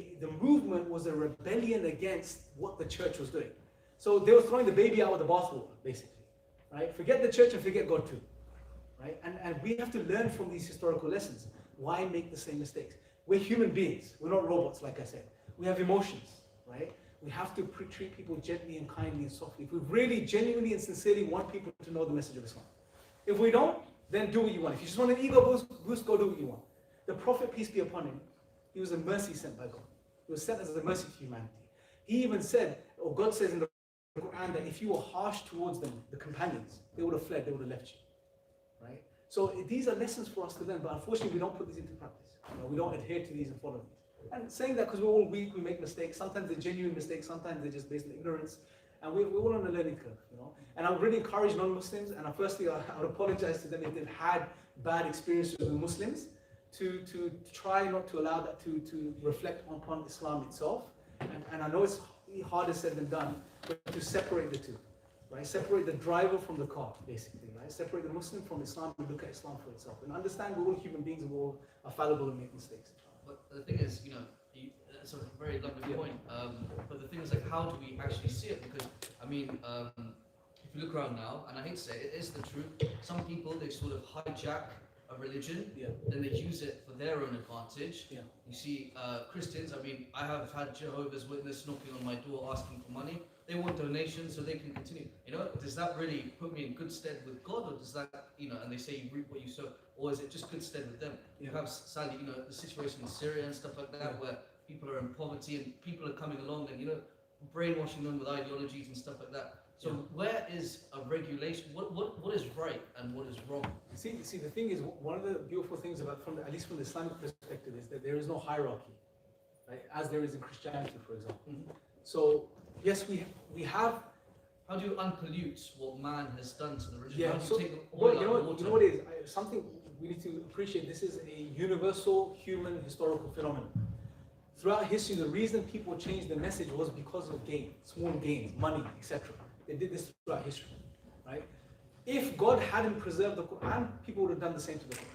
movement was a rebellion against what the church was doing. So they were throwing the baby out with the bathwater, basically. Right? Forget the church and forget God too. Right? And we have to learn from these historical lessons. Why make the same mistakes? We're human beings. We're not robots, like I said. We have emotions, right? We have to treat people gently and kindly and softly. If we really, genuinely and sincerely want people to know the message of Islam. If we don't, then do what you want. If you just want an ego boost, go do what you want. The Prophet, peace be upon him, he was a mercy sent by God. He was sent as a mercy to humanity. He even said, or God says in the Quran, that if you were harsh towards them, the companions, they would have fled, they would have left you. Right? So these are lessons for us to learn, but unfortunately we don't put these into practice. We don't adhere to these and follow these. And saying that because we're all weak, we make mistakes. Sometimes they're genuine mistakes, sometimes they're just based on ignorance. And we're all on a learning curve, And I would really encourage non-Muslims, and firstly I would apologize to them if they've had bad experiences with Muslims, to try not to allow that to reflect upon Islam itself. And I know it's harder said than done, but to separate the two. Right? Separate the driver from the car, basically, right? Separate the Muslim from Islam and look at Islam for itself. And understand we're all human beings and we all are fallible and make mistakes. But the thing is, that's a very lovely point. But the thing is, how do we actually see it? Because, if you look around now, and I hate to say it is the truth, some people, they sort of hijack a religion, then they use it for their own advantage. Yeah. You see, Christians, I have had Jehovah's Witness knocking on my door asking for money. They want donations so they can continue. Does that really put me in good stead with God, or does that, and they say you reap what you sow, or is it just good stead with them? You have, sadly, the situation in Syria and stuff like that, where people are in poverty and people are coming along and, brainwashing them with ideologies and stuff like that. So where is a regulation? What is right and what is wrong? See, the thing is, one of the beautiful things about, at least from the Islamic perspective, is that there is no hierarchy, right? As there is in Christianity, for example. Mm-hmm. So yes, we have. How do you unpollute what man has done to the religion? Yeah, How do you so take the oil out of water? You know what it is? Something we need to appreciate. This is a universal human historical phenomenon. Throughout history, the reason people changed the message was because of gain, small gains, money, etc. They did this throughout history, right? If God hadn't preserved the Quran, people would have done the same to the Quran.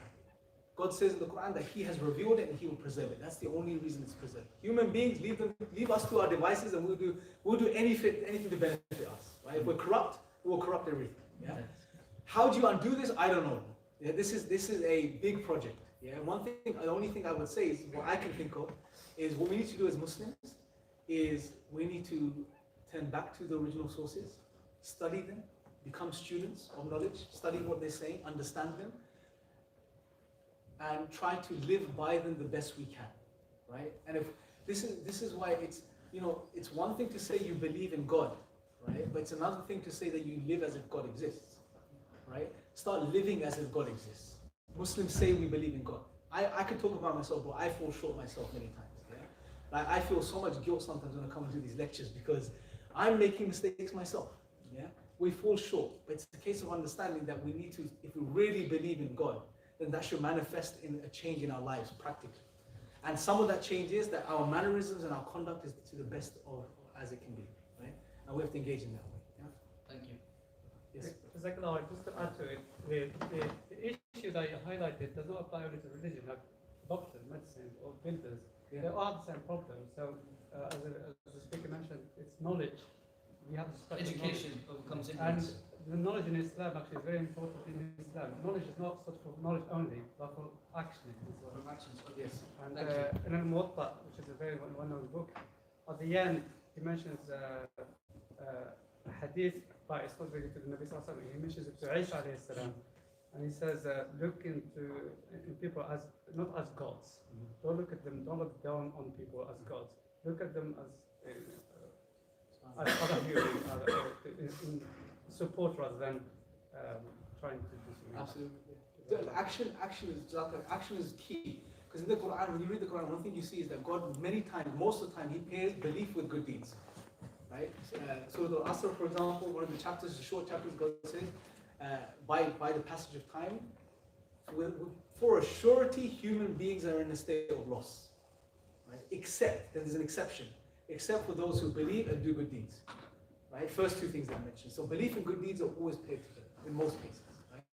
God says in the Quran that He has revealed it and He will preserve it. That's the only reason it's preserved. Human beings, leave us to our devices, and we'll do anything to benefit us. Right? If we're corrupt, we'll corrupt everything. Yeah. How do you undo this? I don't know. Yeah, this is a big project. Yeah. The only thing I would say is what I can think of is what we need to do as Muslims is we need to turn back to the original sources, study them, become students of knowledge, study what they're saying, understand them, and try to live by them the best we can, right? And if this is why it's it's one thing to say you believe in God, right? But it's another thing to say that you live as if God exists, right? Start living as if God exists. Muslims say we believe in God. I could talk about myself, but I fall short myself many times. Yeah? Like I feel so much guilt sometimes when I come and do these lectures because I'm making mistakes myself. Yeah, we fall short, but it's a case of understanding that we need to, if we really believe in God, then that should manifest in a change in our lives practically. And some of that change is that our mannerisms and our conduct is to the best of as it can be, right? And we have to engage in that way. Yeah? Thank you. Yes. Jazakallah, just to add to it, the issue that you highlighted does not apply only to religion, like doctors, medicine, or builders. Yeah. They are the same problem. So, as the speaker mentioned, it's knowledge. We have to study Education becomes and ignorance. the knowledge in Islam actually is very important in Islam. Knowledge is not sort of knowledge only, but for action as well. From actions. Yes. And Thank you. in Al-Muwatta, which is a very well-known book, at the end he mentions a hadith by associated to the Nabi Sallallahu Alaihi Wasallam. He mentions it to Isa alayhi salam, and he says, look in people as not as gods. Don't look at them. Don't look down on people as gods. Look at them as other human, in support rather than trying to do something. Absolutely. The action is key. Because in the Quran, when you read the Quran, one thing you see is that God, most of the time, He pairs belief with good deeds. Right? So the Asr, for example, one of the chapters, the short chapters, God says, by the passage of time, for a surety, human beings are in a state of loss. Right? Except, there's an exception, except for those who believe and do good deeds. Right? First two things I mentioned. So belief and good deeds are always paired together, in most cases.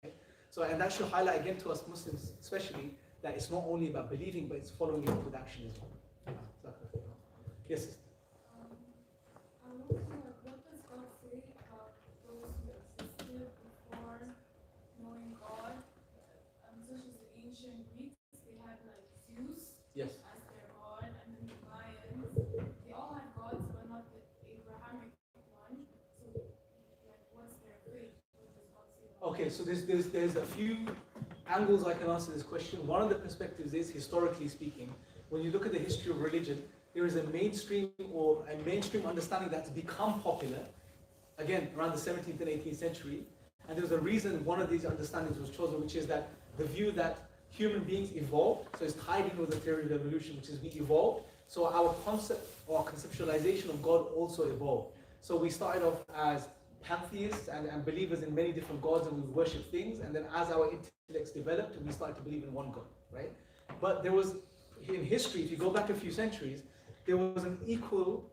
Right? So, and that should highlight again to us Muslims, especially, that it's not only about believing, but it's following it up with action as well. Yes? Sister? What does God say about those who existed before knowing God? Such as the ancient Greeks, they had like Zeus Yes. as their God, and then the Mayans. They all had gods, but not the Abrahamic one. So, like, what's their faith? What does God say about Okay, so there's a few angles I can answer this question. One of the perspectives is, historically speaking, when you look at the history of religion, there is a mainstream understanding that's become popular, again, around the 17th and 18th century. And there's a reason one of these understandings was chosen, which is that the view that human beings evolved, so it's tied in with the theory of evolution, which is we evolved, so our concept or conceptualization of God also evolved. So we started off as pantheists and believers in many different gods, and we worship things, and then as our intellects developed, we started to believe in one God, right? But there was, in history, if you go back a few centuries, there was an equal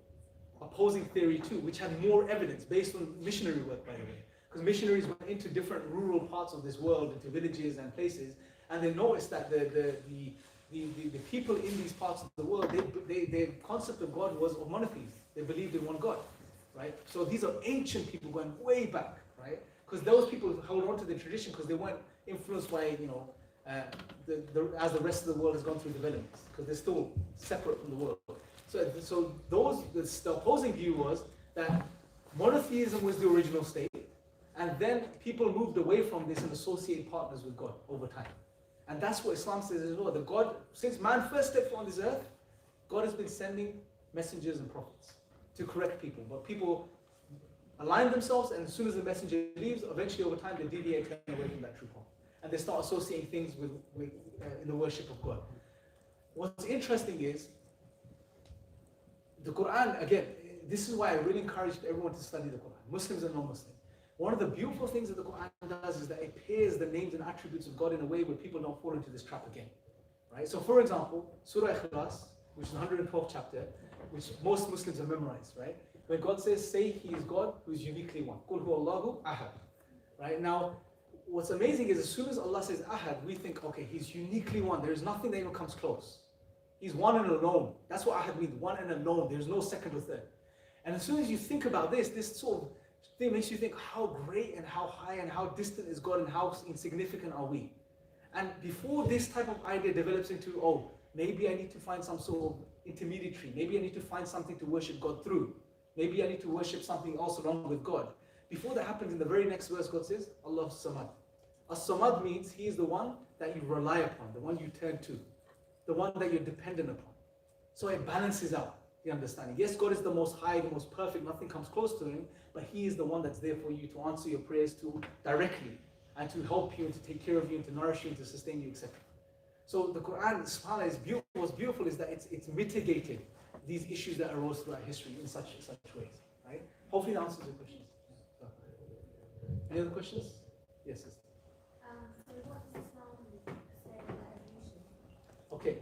opposing theory too, which had more evidence based on missionary work, by the way. Because missionaries went into different rural parts of this world, into villages and places, and they noticed that the people in these parts of the world, their concept of God was of monotheism. They believed in one God, right? So these are ancient people going way back, right? Because those people held on to the tradition because they weren't influenced by, as the rest of the world has gone through developments, because they're still separate from the world. So the opposing view was that monotheism was the original state, and then people moved away from this and associated partners with God over time. And that's what Islam says as well, that God, since man first stepped on this earth, God has been sending messengers and prophets to correct people. But people align themselves, and as soon as the messenger leaves, eventually over time they deviate away from that true path. And they start associating things with in the worship of God. What's interesting is, the Quran, again, this is why I really encourage everyone to study the Quran, Muslims and non-Muslims. One of the beautiful things that the Quran does is that it pairs the names and attributes of God in a way where people don't fall into this trap again. Right? So for example, Surah Ikhlas, which is the 112th chapter, which most Muslims have memorized, right? When God says, say He is God who is uniquely one. Qul huwa Allahu ahad. Right? Now, what's amazing is as soon as Allah says ahad, we think, okay, He's uniquely one. There is nothing that even comes close. He's one and alone. That's what ahad means, one and alone. There's no second or third. And as soon as you think about this sort of thing makes you think how great and how high and how distant is God and how insignificant are we. And before this type of idea develops into, oh, maybe I need to find some sort of intermediary. Maybe I need to find something to worship God through. Maybe I need to worship something else along with God. Before that happens, in the very next verse, God says, Allah Samad. As-Samad means He is the one that you rely upon, the one you turn to, the one that you're dependent upon. So it balances out the understanding. Yes, God is the most high, the most perfect, nothing comes close to Him, but He is the one that's there for you to answer your prayers to directly and to help you and to take care of you and to nourish you and to sustain you, etc. So the Quran, subhanAllah, is beautiful. What's beautiful is that it's mitigated these issues that arose throughout history in such ways. Right? Hopefully that answers your questions. Any other questions? Yes, sister. So what does Islam say about evolution? Okay.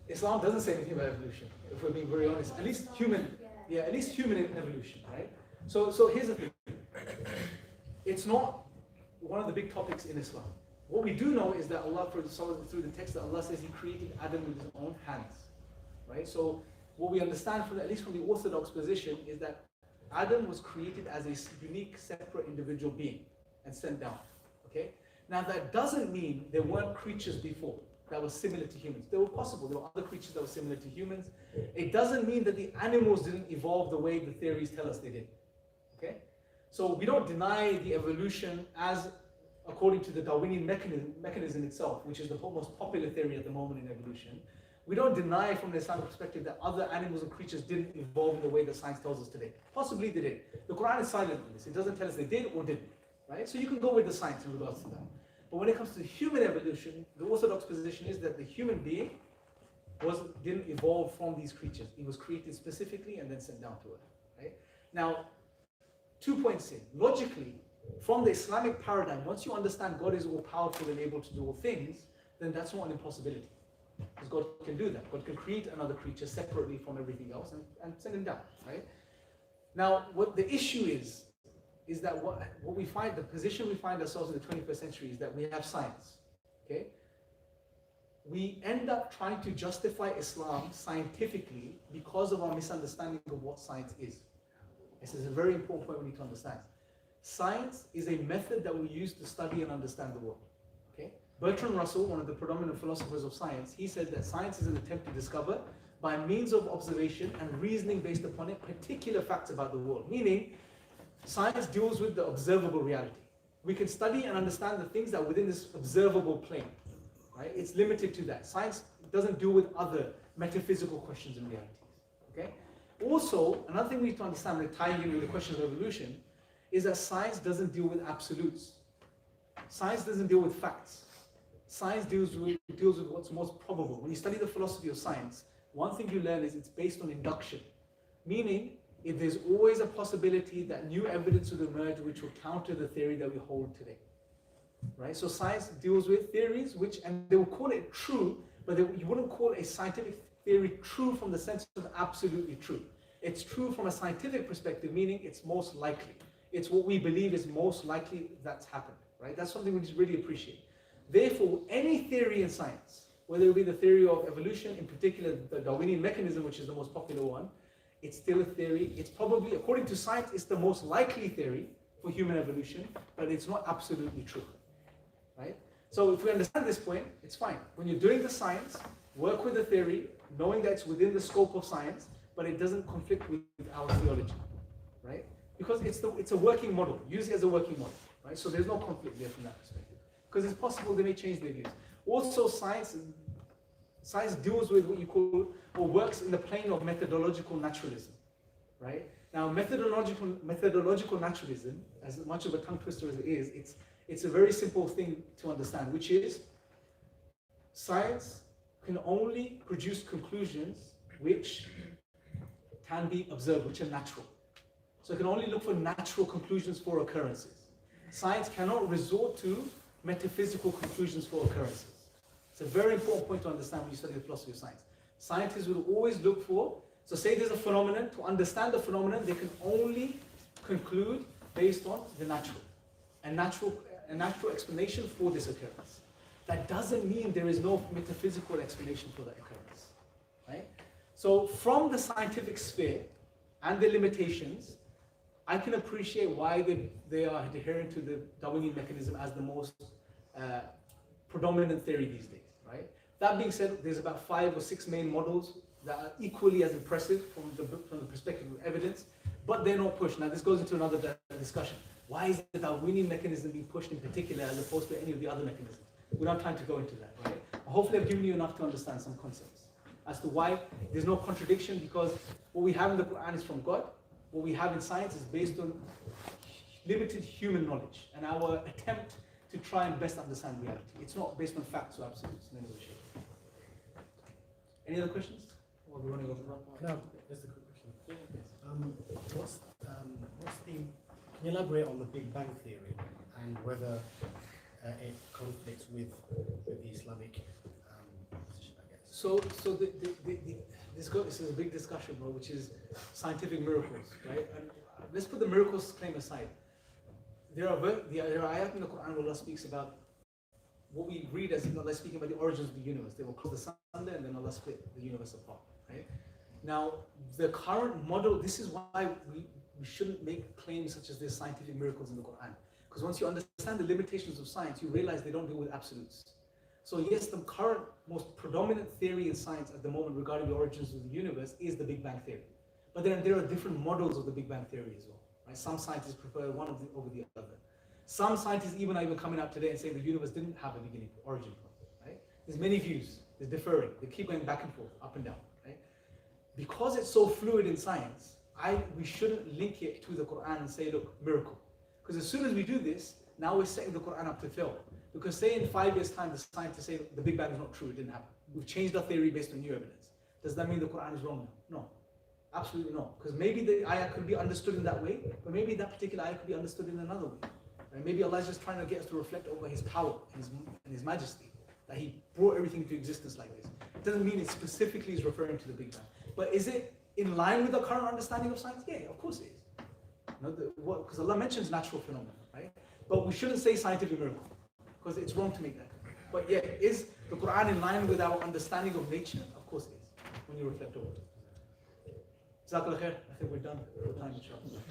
Islam doesn't say anything about evolution, if we're being very honest. At least human, at least human evolution, right? So here's the thing. It's not one of the big topics in Islam. What we do know is that Allah, through the text, that Allah says He created Adam with His own hands, right? So what we understand from at least from the orthodox position is that Adam was created as a unique, separate individual being and sent down. Okay. Now that doesn't mean there weren't creatures before that were similar to humans. They were possible. There were other creatures that were similar to humans. It doesn't mean that the animals didn't evolve the way the theories tell us they did. Okay. So we don't deny the evolution as according to the Darwinian mechanism itself, which is the most popular theory at the moment in evolution. We don't deny from the Islamic perspective that other animals and creatures didn't evolve in the way that science tells us today. Possibly they did. The Quran is silent on this. It doesn't tell us they did or didn't. Right? So you can go with the science in regards to that. But when it comes to human evolution, the orthodox position is that the human being didn't evolve from these creatures. He was created specifically and then sent down to earth. Right? Now, 2 points here. Logically, from the Islamic paradigm, once you understand God is all powerful and able to do all things, then that's not an impossibility. Because God can do that. God can create another creature separately from everything else and send him down, right? Now, what the issue is that what we find, the position we find ourselves in the 21st century is that we have science, okay? We end up trying to justify Islam scientifically because of our misunderstanding of what science is. This is a very important point we need to understand. Science is a method that we use to study and understand the world, okay? Bertrand Russell, one of the predominant philosophers of science, he said that science is an attempt to discover, by means of observation and reasoning based upon it, particular facts about the world. Meaning, science deals with the observable reality. We can study and understand the things that are within this observable plane, right? It's limited to that. Science doesn't deal with other metaphysical questions and realities, okay? Also, another thing we need to understand, like tying in with the question of evolution, is that science doesn't deal with absolutes. Science doesn't deal with facts. Science deals with what's most probable. When you study the philosophy of science, one thing you learn is it's based on induction. Meaning, if there's always a possibility that new evidence will emerge which will counter the theory that we hold today. Right? So science deals with theories and they will call it true, but you wouldn't call a scientific theory true from the sense of absolutely true. It's true from a scientific perspective, meaning it's most likely. It's what we believe is most likely that's happened. Right? That's something we just really appreciate. Therefore, any theory in science, whether it be the theory of evolution, in particular the Darwinian mechanism, which is the most popular one, it's still a theory. It's probably, according to science, it's the most likely theory for human evolution, but it's not absolutely true. Right? So if we understand this point, it's fine. When you're doing the science, work with the theory, knowing that it's within the scope of science, but it doesn't conflict with our theology. Right? Because it's a working model. Use it as a working model. Right? So there's no conflict there from that perspective. Because it's possible they may change their views. Also, science deals with what you call, or works in the plane of methodological naturalism, right? Now, methodological naturalism, as much of a tongue twister as it is, it's a very simple thing to understand, which is science can only produce conclusions which can be observed, which are natural. So it can only look for natural conclusions for occurrences. Science cannot resort to metaphysical conclusions for occurrences. It's a very important point to understand when you study the philosophy of science. Scientists will always look for So say there's a phenomenon, to understand the phenomenon, they can only conclude based on the natural. A natural explanation for this occurrence. That doesn't mean there is no metaphysical explanation for that occurrence. Right? So from the scientific sphere and the limitations, I can appreciate why they are adhering to the Darwinian mechanism as the most predominant theory these days. Right? That being said, there's about 5 or 6 main models that are equally as impressive from the perspective of evidence, but they're not pushed. Now this goes into another discussion. Why is the Darwinian mechanism being pushed in particular as opposed to any of the other mechanisms? We're not trying to go into that, right? Hopefully I've given you enough to understand some concepts as to why there's no contradiction, because what we have in the Quran is from God. What we have in science is based on limited human knowledge and our attempt to try and best understand reality. It's not based on facts or absolutes in any way, shape. Any other questions? Or are we running over? No, just a quick question. What's the? Can you elaborate on the Big Bang theory and whether it conflicts with the Islamic position, I guess? So this is a big discussion, bro, which is scientific miracles, right? And let's put the miracles claim aside. There are ayat in the Quran where Allah speaks about what we read as Allah speaking about the origins of the universe. They will close the sun there, and then Allah split the universe apart, right? Now, the current model, this is why we shouldn't make claims such as there's scientific miracles in the Quran. Because once you understand the limitations of science, you realize they don't deal with absolutes. So yes, the current most predominant theory in science at the moment regarding the origins of the universe is the Big Bang theory. But then there are different models of the Big Bang theory as well. Right? Some scientists prefer one over the other. Some scientists even are coming out today and saying the universe didn't have a beginning, origin point. Right? There's many views. There's differing. They keep going back and forth, up and down. Right? Because it's so fluid in science, we shouldn't link it to the Quran and say, look, miracle. Because as soon as we do this, now we're setting the Quran up to fail. Because say in 5 years' time, the scientists say the Big Bang is not true, it didn't happen. We've changed our theory based on new evidence. Does that mean the Quran is wrong now? No, absolutely not. Because maybe the ayah could be understood in that way, but maybe that particular ayah could be understood in another way. Right? Maybe Allah is just trying to get us to reflect over His power and His majesty, that He brought everything into existence like this. It doesn't mean it specifically is referring to the Big Bang. But is it in line with the current understanding of science? Yeah, of course it is. Because Allah mentions natural phenomena, right? But we shouldn't say scientific miracle, because it's wrong to make that. But yeah, is the Quran in line with our understanding of nature? Of course it is, when you reflect over it. Jazakallah khair. I think we're done for time, inshallah.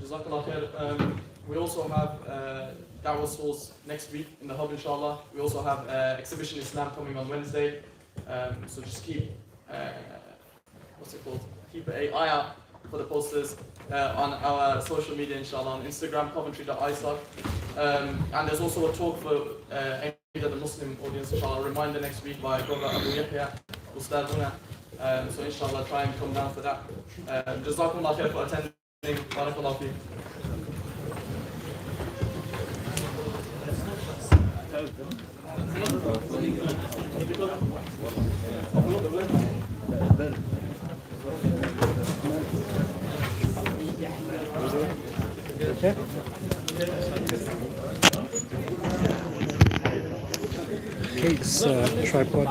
Jazakallah khair. We also have Dawah Stalls next week in the hub, inshallah. We also have Exhibition Islam coming on Wednesday. So just keep, keep an eye out for the posters on our social media, inshallah, on Instagram, Coventry.ISA. And there's also a talk for aimed at the Muslim audience, inshallah. A reminder next week by Brother Abu Yahya, Ustaduna. So inshallah, try and come down for that. Jazakumullah khair for attending. Barakallah feek. Kate's tripod.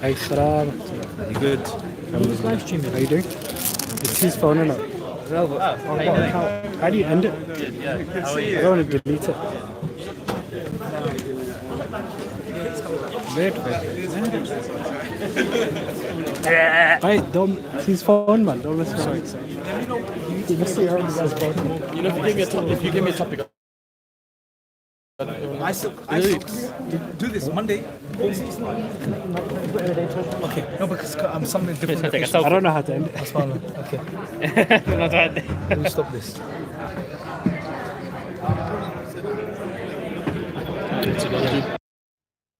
Hey, salam. You good? How you doing? It's his phone, isn't it? How do you end it? Yeah. How are I you? don't want to delete it. Wait. Hey, don't. It's his phone, man. Don't mess with it. You see how this is You know, if you give me a topic. I do this Monday. Okay, no, because I'm something different. I don't know how to end it. Okay. Let me stop this. Good to go.